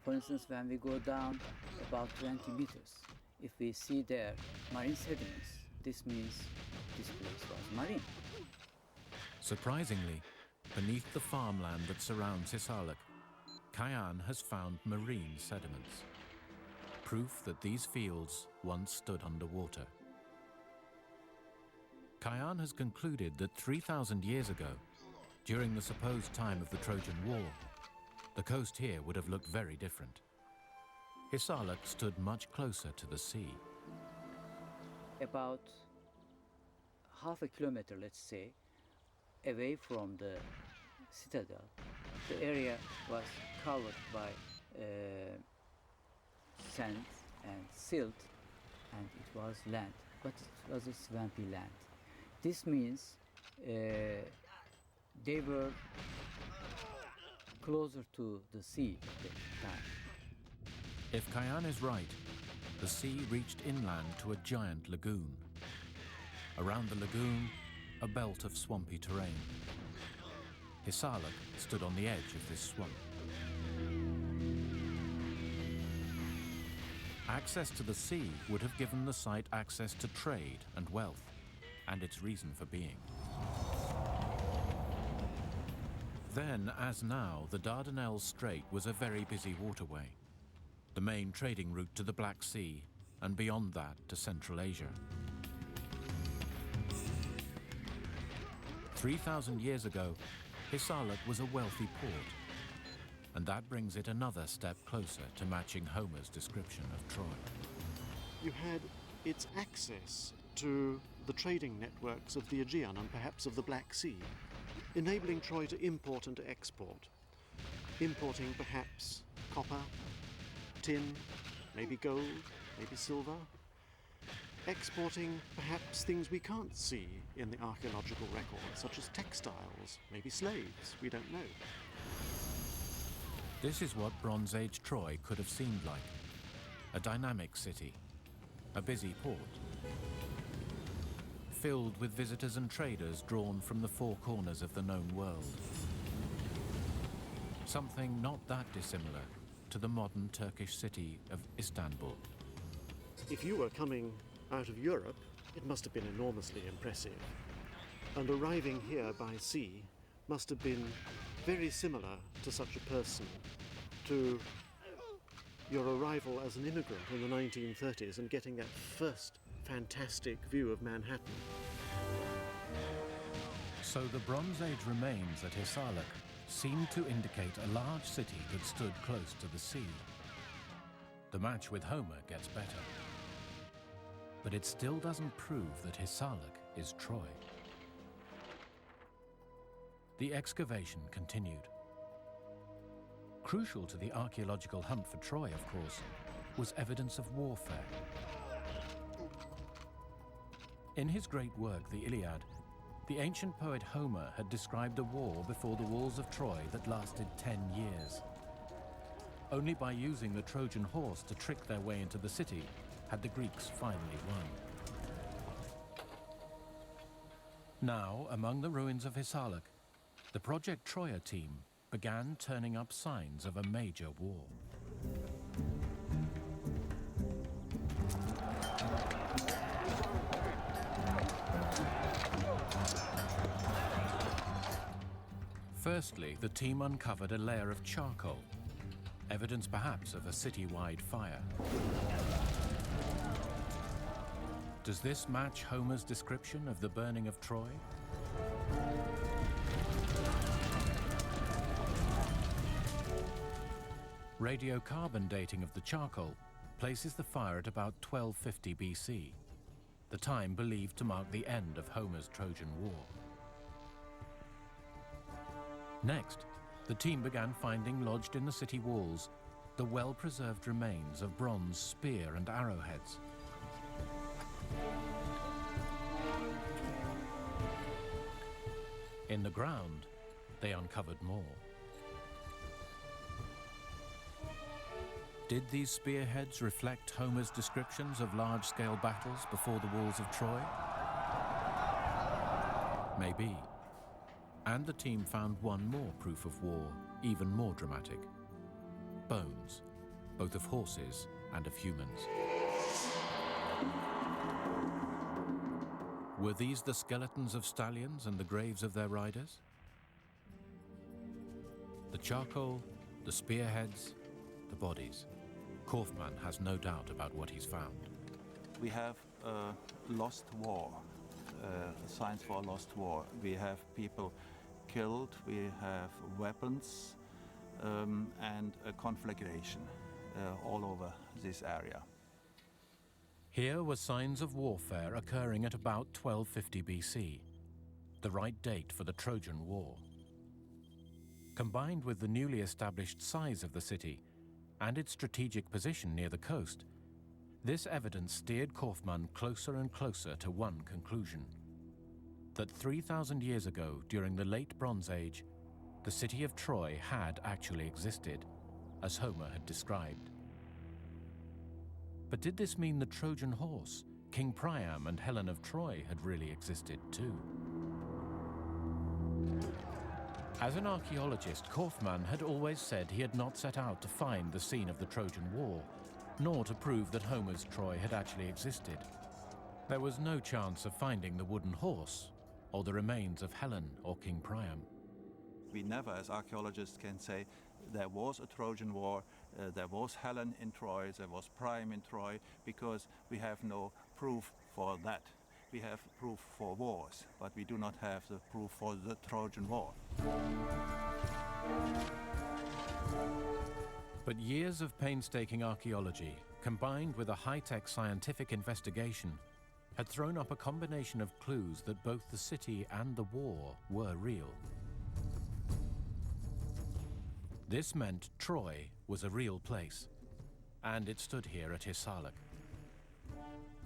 For instance, when we go down about 20 meters, if we see there marine sediments, this means this place was marine. Surprisingly, beneath the farmland that surrounds Hisarlik, Kayhan has found marine sediments, proof that these fields once stood underwater. Kayhan has concluded that 3,000 years ago, during the supposed time of the Trojan War, the coast here would have looked very different. Hisarlik stood much closer to the sea. About half a kilometer, let's say, away from the citadel, the area was covered by sand and silt, and it was land, but it was a swampy land. This means they were closer to the sea at the time. If Kayhan is right, the sea reached inland to a giant lagoon. Around the lagoon, a belt of swampy terrain. Hisarlik stood on the edge of this swamp. Access to the sea would have given the site access to trade and wealth, and its reason for being. Then, as now, the Dardanelles Strait was a very busy waterway, the main trading route to the Black Sea, and beyond that to Central Asia. 3,000 years ago, Hisarlik was a wealthy port, and that brings it another step closer to matching Homer's description of Troy. You had its access to the trading networks of the Aegean and perhaps of the Black Sea, enabling Troy to import and to export, importing perhaps copper, tin, maybe gold, maybe silver, exporting perhaps things we can't see in the archaeological record, such as textiles, maybe slaves, we don't know. This is what Bronze Age Troy could have seemed like. A dynamic city, a busy port, filled with visitors and traders drawn from the four corners of the known world. Something not that dissimilar to the modern Turkish city of Istanbul. If you were coming out of Europe, it must have been enormously impressive. And arriving here by sea must have been very similar to such a person to your arrival as an immigrant in the 1930s and getting that first fantastic view of Manhattan. So the Bronze Age remains at Hisarlik seem to indicate a large city that stood close to the sea. The match with Homer gets better. But it still doesn't prove that Hisarlik is Troy. The excavation continued. Crucial to the archaeological hunt for Troy, of course, was evidence of warfare. In his great work, the Iliad, the ancient poet Homer had described a war before the walls of Troy that lasted 10 years. Only by using the Trojan horse to trick their way into the city had the Greeks finally won. Now, among the ruins of Hisarlik, the Project Troia team began turning up signs of a major war. Firstly, the team uncovered a layer of charcoal, evidence perhaps of a city-wide fire. Does this match Homer's description of the burning of Troy? Radiocarbon dating of the charcoal places the fire at about 1250 BC, the time believed to mark the end of Homer's Trojan War. Next, the team began finding lodged in the city walls the well-preserved remains of bronze spear and arrowheads. In the ground, they uncovered more. Did these spearheads reflect Homer's descriptions of large-scale battles before the walls of Troy? Maybe. And the team found one more proof of war, even more dramatic. Bones, both of horses and of humans. Were these the skeletons of stallions and the graves of their riders? The charcoal, the spearheads, the bodies. Kaufmann has no doubt about what he's found. We have a lost war, signs for a lost war. We have people killed, we have weapons, and a conflagration all over this area. Here were signs of warfare occurring at about 1250 BC, the right date for the Trojan War. Combined with the newly established size of the city and its strategic position near the coast, this evidence steered Kaufmann closer and closer to one conclusion: that 3,000 years ago, during the late Bronze Age, the city of Troy had actually existed, as Homer had described. But did this mean the Trojan horse, King Priam and Helen of Troy had really existed too? As an archaeologist, Kaufmann had always said he had not set out to find the scene of the Trojan War, nor to prove that Homer's Troy had actually existed. There was no chance of finding the wooden horse, or the remains of Helen or King Priam. We never, as archaeologists, can say there was a Trojan War, there was Helen in Troy, there was Priam in Troy, because we have no proof for that. We have proof for wars, but we do not have the proof for the Trojan War. But years of painstaking archaeology, combined with a high-tech scientific investigation, had thrown up a combination of clues that both the city and the war were real. This meant Troy was a real place, and it stood here at Hisarlik.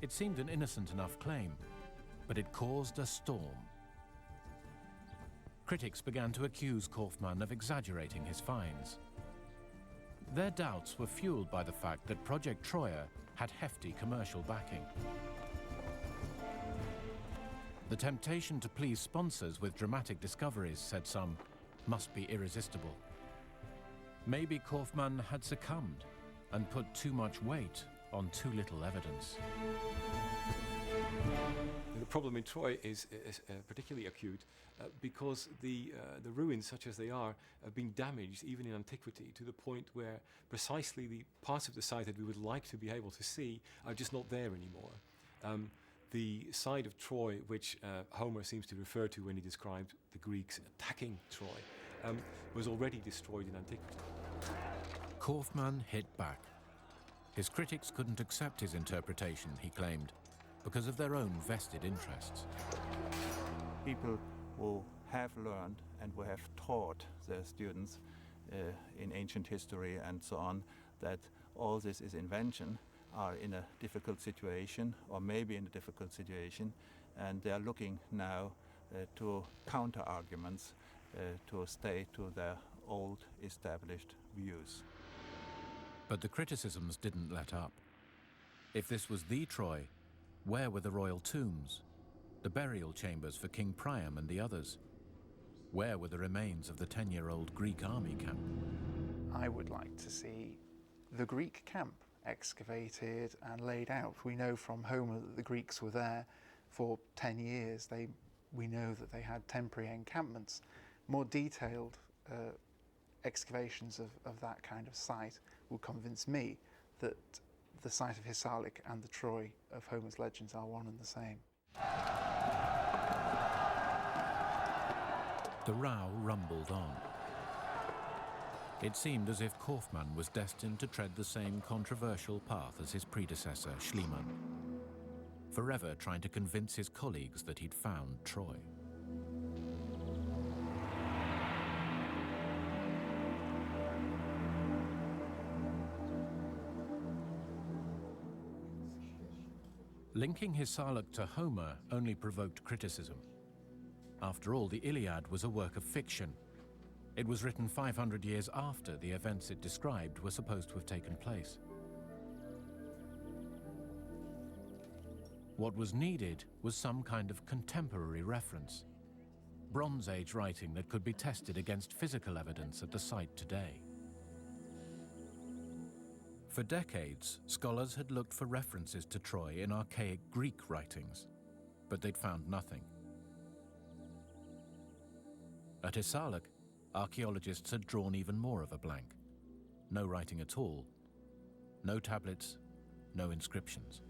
It seemed an innocent enough claim, but it caused a storm. Critics began to accuse Kaufmann of exaggerating his finds. Their doubts were fueled by the fact that Project Troia had hefty commercial backing. The temptation to please sponsors with dramatic discoveries, said some, must be irresistible. Maybe Kaufmann had succumbed and put too much weight on too little evidence. The problem in Troy is particularly acute because the ruins, such as they are, have been damaged even in antiquity to the point where precisely the parts of the site that we would like to be able to see are just not there anymore. The site of Troy, which Homer seems to refer to when he described the Greeks attacking Troy, was already destroyed in antiquity. Kaufmann hit back. His critics couldn't accept his interpretation, he claimed, because of their own vested interests. People who have learned and who have taught their students in ancient history and so on that all this is invention are in a difficult situation, or maybe in a difficult situation, and they are looking now to counter-arguments to stay to their old established views. But the criticisms didn't let up. If this was the Troy, where were the royal tombs, the burial chambers for King Priam and the others? Where were the remains of the 10-year-old Greek army camp? I would like to see the Greek camp excavated and laid out. We know from Homer that the Greeks were there for 10 years. We know that they had temporary encampments. More detailed excavations of that kind of site will convince me that the site of Hisarlik and the Troy of Homer's legends are one and the same. The row rumbled on. It seemed as if Kaufmann was destined to tread the same controversial path as his predecessor, Schliemann, forever trying to convince his colleagues that he'd found Troy. Linking Hisarlik to Homer only provoked criticism. After all, the Iliad was a work of fiction. It was written 500 years after the events it described were supposed to have taken place. What was needed was some kind of contemporary reference, Bronze Age writing that could be tested against physical evidence at the site today. For decades, scholars had looked for references to Troy in archaic Greek writings, but they'd found nothing. At Hisarlik, archaeologists had drawn even more of a blank. No writing at all, no tablets, no inscriptions.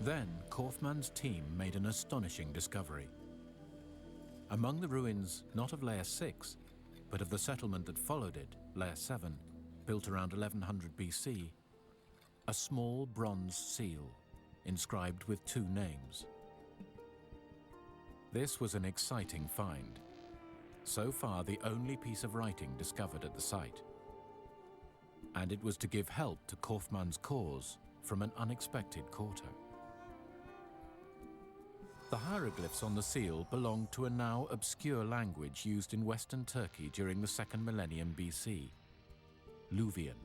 Then Kaufmann's team made an astonishing discovery. Among the ruins not of Layer 6, but of the settlement that followed it, Layer 7, built around 1100 BC, a small bronze seal inscribed with two names. This was an exciting find. So far, the only piece of writing discovered at the site. And it was to give help to Kaufmann's cause from an unexpected quarter. The hieroglyphs on the seal belonged to a now obscure language used in Western Turkey during the 2nd millennium BC, Luvian.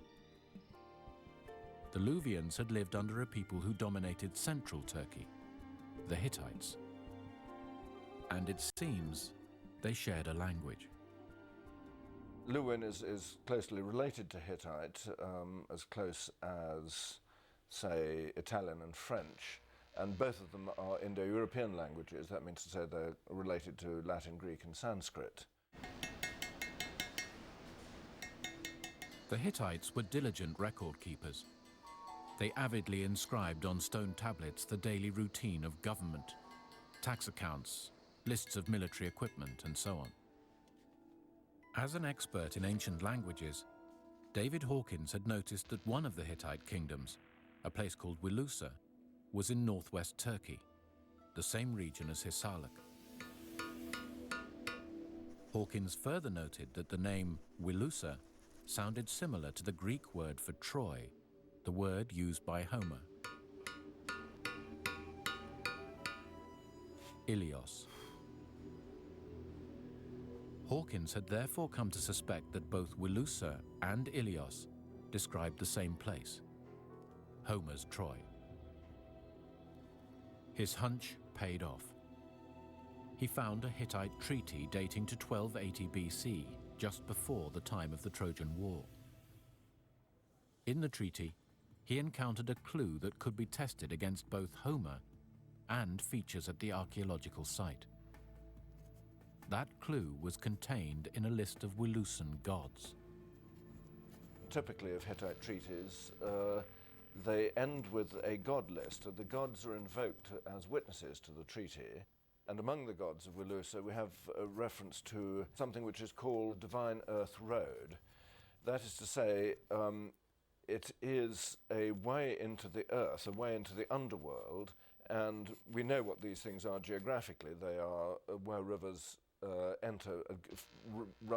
The Luvians had lived under a people who dominated central Turkey, the Hittites. And it seems they shared a language. Luwian is closely related to Hittite, as close as, say, Italian and French. And both of them are Indo-European languages. That means to say they're related to Latin, Greek, and Sanskrit. The Hittites were diligent record keepers. They avidly inscribed on stone tablets the daily routine of government, tax accounts, lists of military equipment, and so on. As an expert in ancient languages, David Hawkins had noticed that one of the Hittite kingdoms, a place called Wilusa, was in northwest Turkey, the same region as Hisarlik. Hawkins further noted that the name Wilusa sounded similar to the Greek word for Troy, the word used by Homer. Ilios. Hawkins had therefore come to suspect that both Wilusa and Ilios described the same place, Homer's Troy. His hunch paid off. He found a Hittite treaty dating to 1280 BC, just before the time of the Trojan War. In the treaty, he encountered a clue that could be tested against both Homer and features at the archaeological site. That clue was contained in a list of Wilusan gods. Typically of Hittite treaties, they end with a god list. The gods are invoked as witnesses to the treaty. And among the gods of Wilusa, we have a reference to something which is called Divine Earth Road. That is to say, it is a way into the earth, a way into the underworld, and we know what these things are geographically. They are where rivers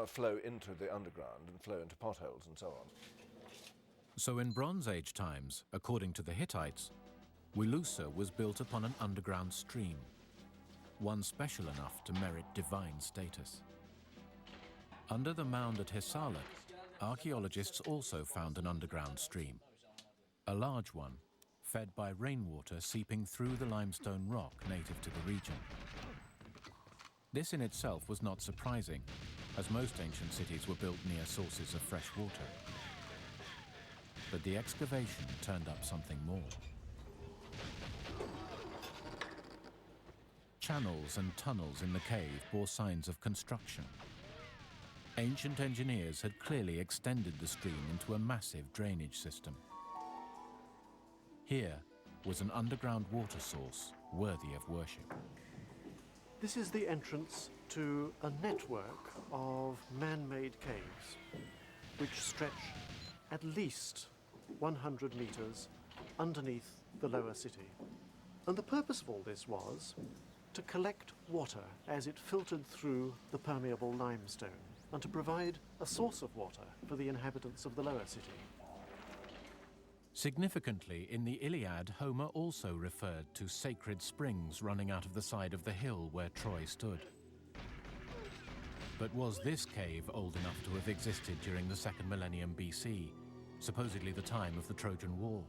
flow into the underground and flow into potholes and so on. So in Bronze Age times, according to the Hittites, Wilusa was built upon an underground stream, one special enough to merit divine status. Under the mound at Hisarlik, archaeologists also found an underground stream, a large one, fed by rainwater seeping through the limestone rock native to the region. This in itself was not surprising, as most ancient cities were built near sources of fresh water. But the excavation turned up something more. Channels and tunnels in the cave bore signs of construction. Ancient engineers had clearly extended the stream into a massive drainage system. Here was an underground water source worthy of worship. This is the entrance to a network of man-made caves, which stretch at least 100 meters underneath the lower city. And the purpose of all this was to collect water as it filtered through the permeable limestone, and to provide a source of water for the inhabitants of the lower city. Significantly, in the Iliad, Homer also referred to sacred springs running out of the side of the hill where Troy stood. But was this cave old enough to have existed during the 2nd millennium BC, supposedly the time of the Trojan War?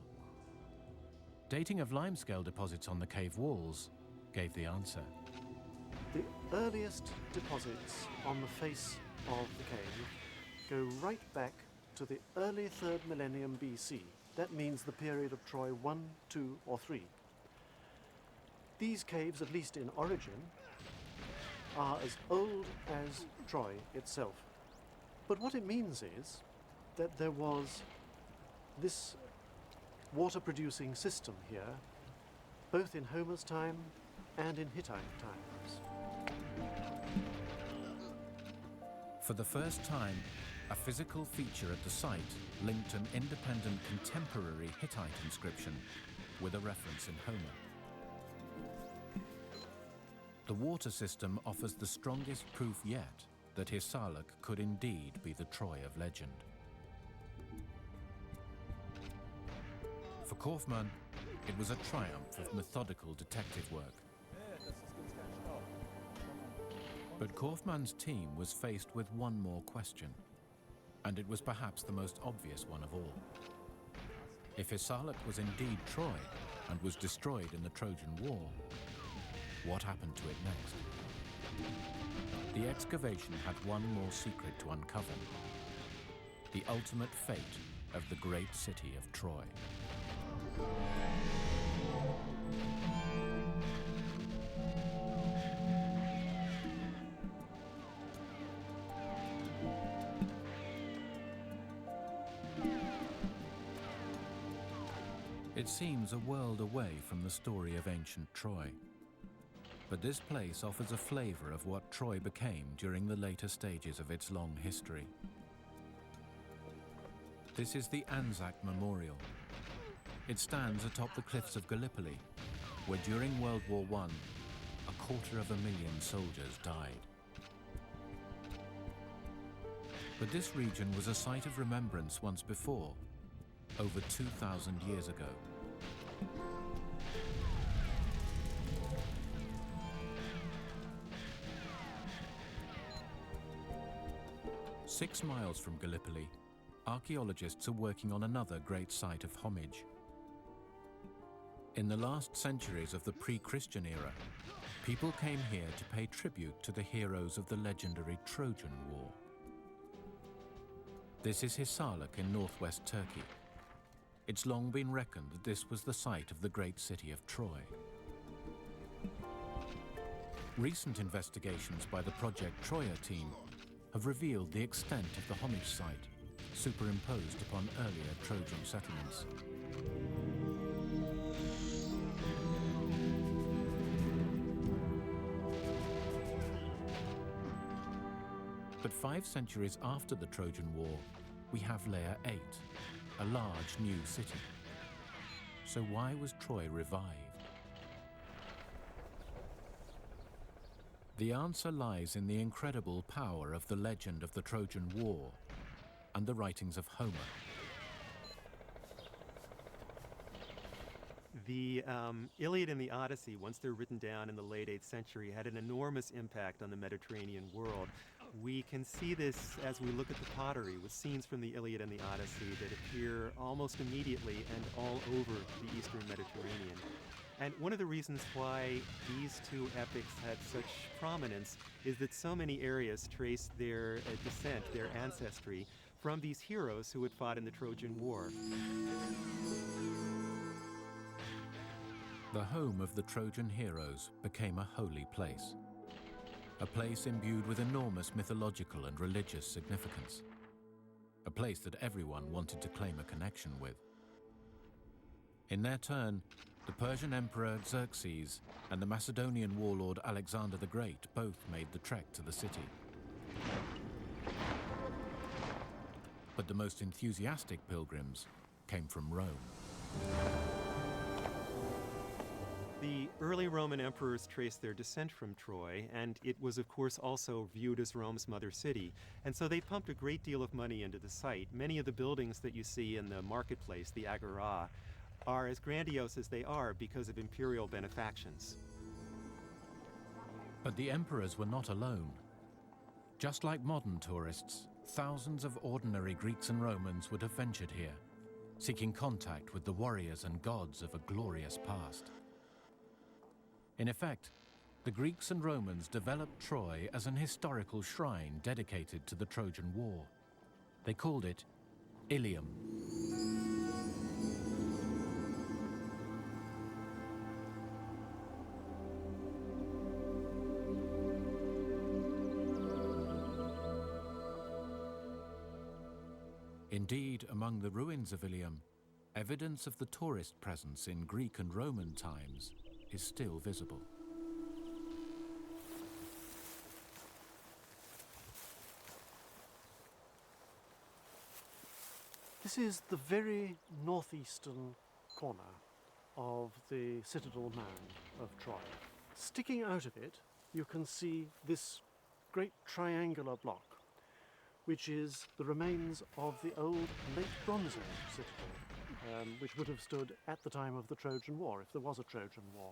Dating of limescale deposits on the cave walls gave the answer. The earliest deposits on the face of the cave go right back to the early 3rd millennium BC. That means the period of Troy 1, 2, or 3. These caves, at least in origin, are as old as Troy itself. But what it means is that there was this water-producing system here, both in Homer's time and in Hittite times. For the first time, a physical feature at the site linked an independent contemporary Hittite inscription with a reference in Homer. The water system offers the strongest proof yet that Hisarlik could indeed be the Troy of legend. For Kaufmann, it was a triumph of methodical detective work. But Kaufmann's team was faced with one more question, and it was perhaps the most obvious one of all. If Hisarlik was indeed Troy and was destroyed in the Trojan War, what happened to it next? The excavation had one more secret to uncover: the ultimate fate of the great city of Troy. It seems a world away from the story of ancient Troy. But this place offers a flavor of what Troy became during the later stages of its long history. This is the Anzac Memorial. It stands atop the cliffs of Gallipoli, where during World War I, 250,000 soldiers died. But this region was a site of remembrance once before, over 2,000 years ago. Six miles from Gallipoli, archaeologists are working on another great site of homage. In the last centuries of the pre-Christian era, people came here to pay tribute to the heroes of the legendary Trojan War. This is Hisarlik in northwest Turkey, It's long been reckoned that this was the site of the great city of Troy. Recent investigations by the Project Troya team have revealed the extent of the homage site, superimposed upon earlier Trojan settlements. But 5 centuries after the Trojan War, we have Layer 8, a large new city. So why was Troy revived? The answer lies in the incredible power of the legend of the Trojan War and the writings of Homer. The Iliad and the Odyssey, once they're written down in the late 8th century, had an enormous impact on the Mediterranean world. We can see this as we look at the pottery with scenes from the Iliad and the Odyssey that appear almost immediately and all over the Eastern Mediterranean. And one of the reasons why these two epics had such prominence is that so many areas trace their descent, their ancestry, from these heroes who had fought in the Trojan War. The home of the Trojan heroes became a holy place, a place imbued with enormous mythological and religious significance, a place that everyone wanted to claim a connection with. In their turn, the Persian Emperor Xerxes and the Macedonian warlord Alexander the Great both made the trek to the city. But the most enthusiastic pilgrims came from Rome. The early Roman emperors traced their descent from Troy, and it was, of course, also viewed as Rome's mother city. And so they pumped a great deal of money into the site. Many of the buildings that you see in the marketplace, the agora, are as grandiose as they are because of imperial benefactions. But the emperors were not alone. Just like modern tourists, thousands of ordinary Greeks and Romans would have ventured here, seeking contact with the warriors and gods of a glorious past. In effect, the Greeks and Romans developed Troy as an historical shrine dedicated to the Trojan War. They called it Ilium. Indeed, among the ruins of Ilium, evidence of the tourist presence in Greek and Roman times is still visible. This is the very northeastern corner of the citadel mound of Troy. Sticking out of it, you can see this great triangular block, which is the remains of the old late Bronze Age citadel, which would have stood at the time of the Trojan War, if there was a Trojan War.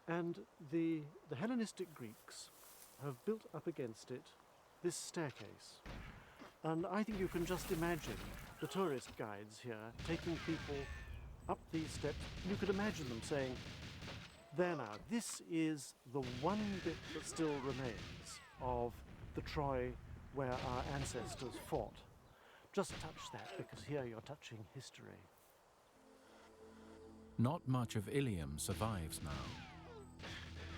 And the Hellenistic Greeks have built up against it this staircase. And I think you can just imagine the tourist guides here taking people up these steps. You could imagine them saying, there now, this is the one bit that still remains of the Troy where our ancestors fought. Just touch that, because here you're touching history. Not much of Ilium survives now.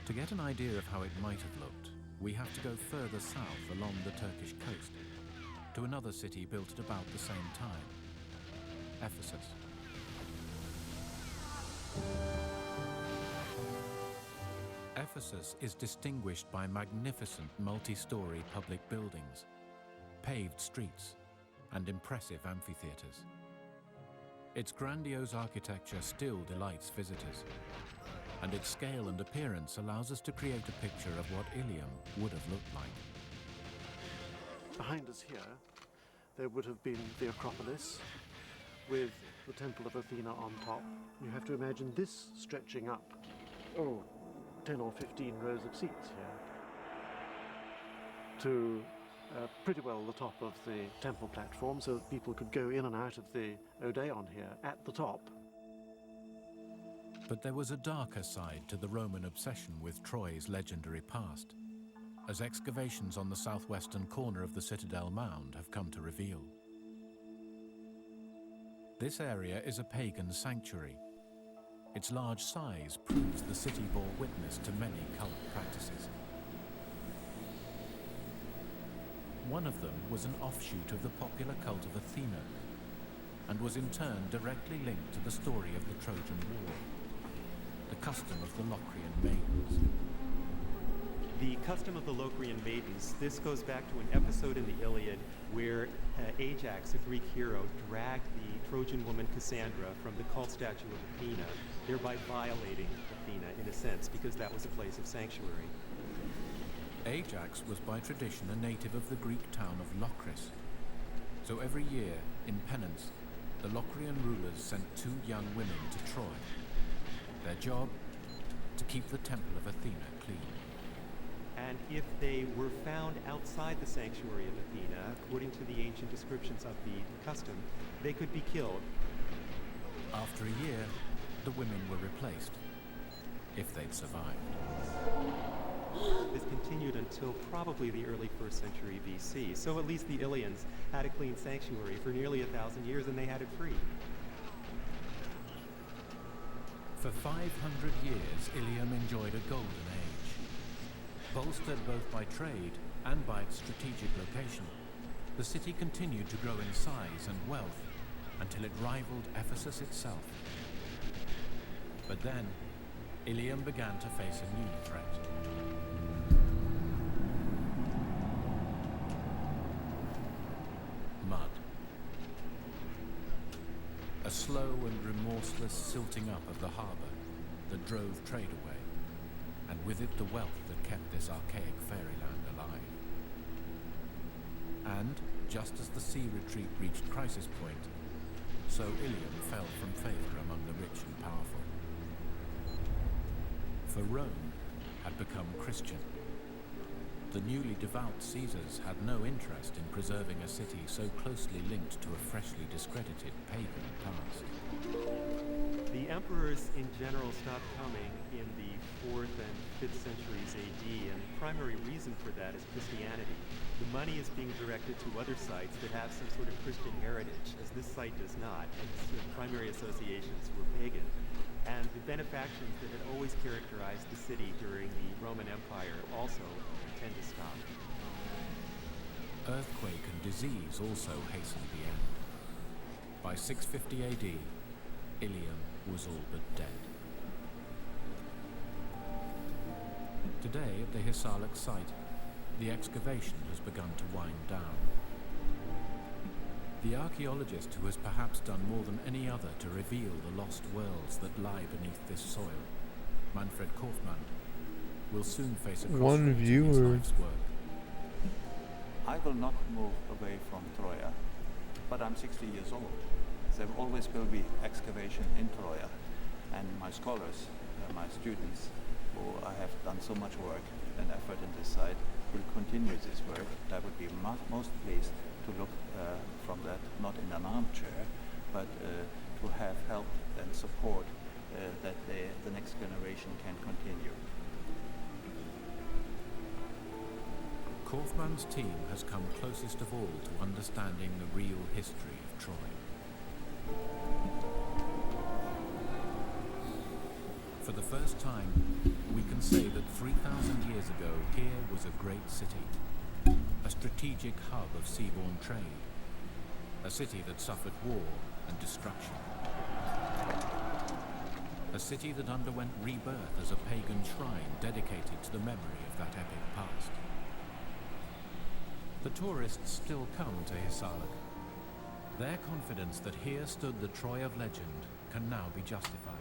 To get an idea of how it might have looked, we have to go further south along the Turkish coast, to another city built at about the same time, Ephesus. Ephesus is distinguished by magnificent multi-story public buildings, paved streets, and impressive amphitheaters. Its grandiose architecture still delights visitors, and its scale and appearance allows us to create a picture of what Ilium would have looked like. Behind us here, there would have been the Acropolis with the Temple of Athena on top. You have to imagine this stretching up, 10 or 15 rows of seats here, to pretty well the top of the temple platform, so that people could go in and out of the Odeon here at the top. But there was a darker side to the Roman obsession with Troy's legendary past, as excavations on the southwestern corner of the Citadel Mound have come to reveal. This area is a pagan sanctuary. Its large size proves the city bore witness to many cult practices. One of them was an offshoot of the popular cult of Athena, and was in turn directly linked to the story of the Trojan War, the custom of the Locrian maidens. The custom of the Locrian maidens, this goes back to an episode in the Iliad where Ajax, a Greek hero, dragged the Trojan woman Cassandra from the cult statue of Athena, thereby violating Athena in a sense, because that was a place of sanctuary. Ajax was by tradition a native of the Greek town of Locris. So every year, in penance, the Locrian rulers sent 2 young women to Troy. Their job? To keep the temple of Athena clean. And if they were found outside the sanctuary of Athena, according to the ancient descriptions of the custom, they could be killed. After a year, the women were replaced, if they'd survived. This continued until probably the early 1st century BC, so at least the Ilians had a clean sanctuary for nearly 1,000 years, and they had it free. For 500 years, Ilium enjoyed a golden age. Bolstered both by trade and by its strategic location, the city continued to grow in size and wealth until it rivaled Ephesus itself. But then, Ilium began to face a new threat. Mud. A slow and remorseless silting up of the harbour that drove trade away, and with it the wealth that kept this archaic fairyland alive. And, just as the sea retreat reached crisis point, so Ilium fell from favour among the rich and powerful. For Rome had become Christian. The newly devout Caesars had no interest in preserving a city so closely linked to a freshly discredited pagan past. The emperors in general stopped coming in the 4th and 5th centuries AD, and the primary reason for that is Christianity. The money is being directed to other sites that have some sort of Christian heritage, as this site does not, and its primary associations were pagan. And the benefactions that had always characterized the city during the Roman Empire also tend to stop. Earthquake and disease also hastened the end. By 650 AD, Ilium was all but dead. Today, at the Hisarlik site, the excavation has begun to wind down. The archaeologist who has perhaps done more than any other to reveal the lost worlds that lie beneath this soil, Manfred Kaufmann, will soon face a crossroads in his life's work. I will not move away from Troya, but I'm 60 years old. There always will be excavation in Troya, and my scholars, my students, who I have done so much work and effort in this site, will continue this work. I would be most pleased to look from that, not in an armchair, but to have help and support that the next generation can continue. Kaufmann's team has come closest of all to understanding the real history of Troy. For the first time, we can say that 3,000 years ago here was a great city, a strategic hub of seaborne trade, a city that suffered war and destruction, a city that underwent rebirth as a pagan shrine dedicated to the memory of that epic past. The tourists still come to Hisarlik. Their confidence that here stood the Troy of legend can now be justified.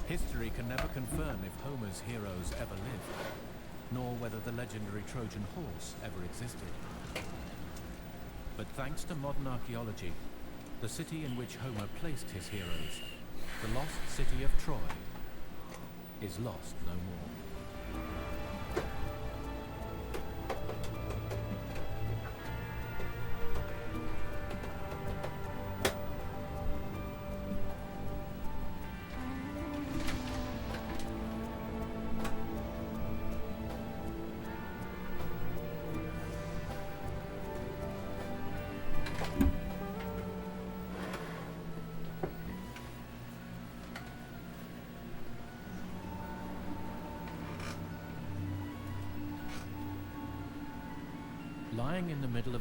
History can never confirm if Homer's heroes ever lived, nor whether the legendary Trojan horse ever existed. But thanks to modern archaeology, the city in which Homer placed his heroes, the lost city of Troy, is lost no more. lying in the middle of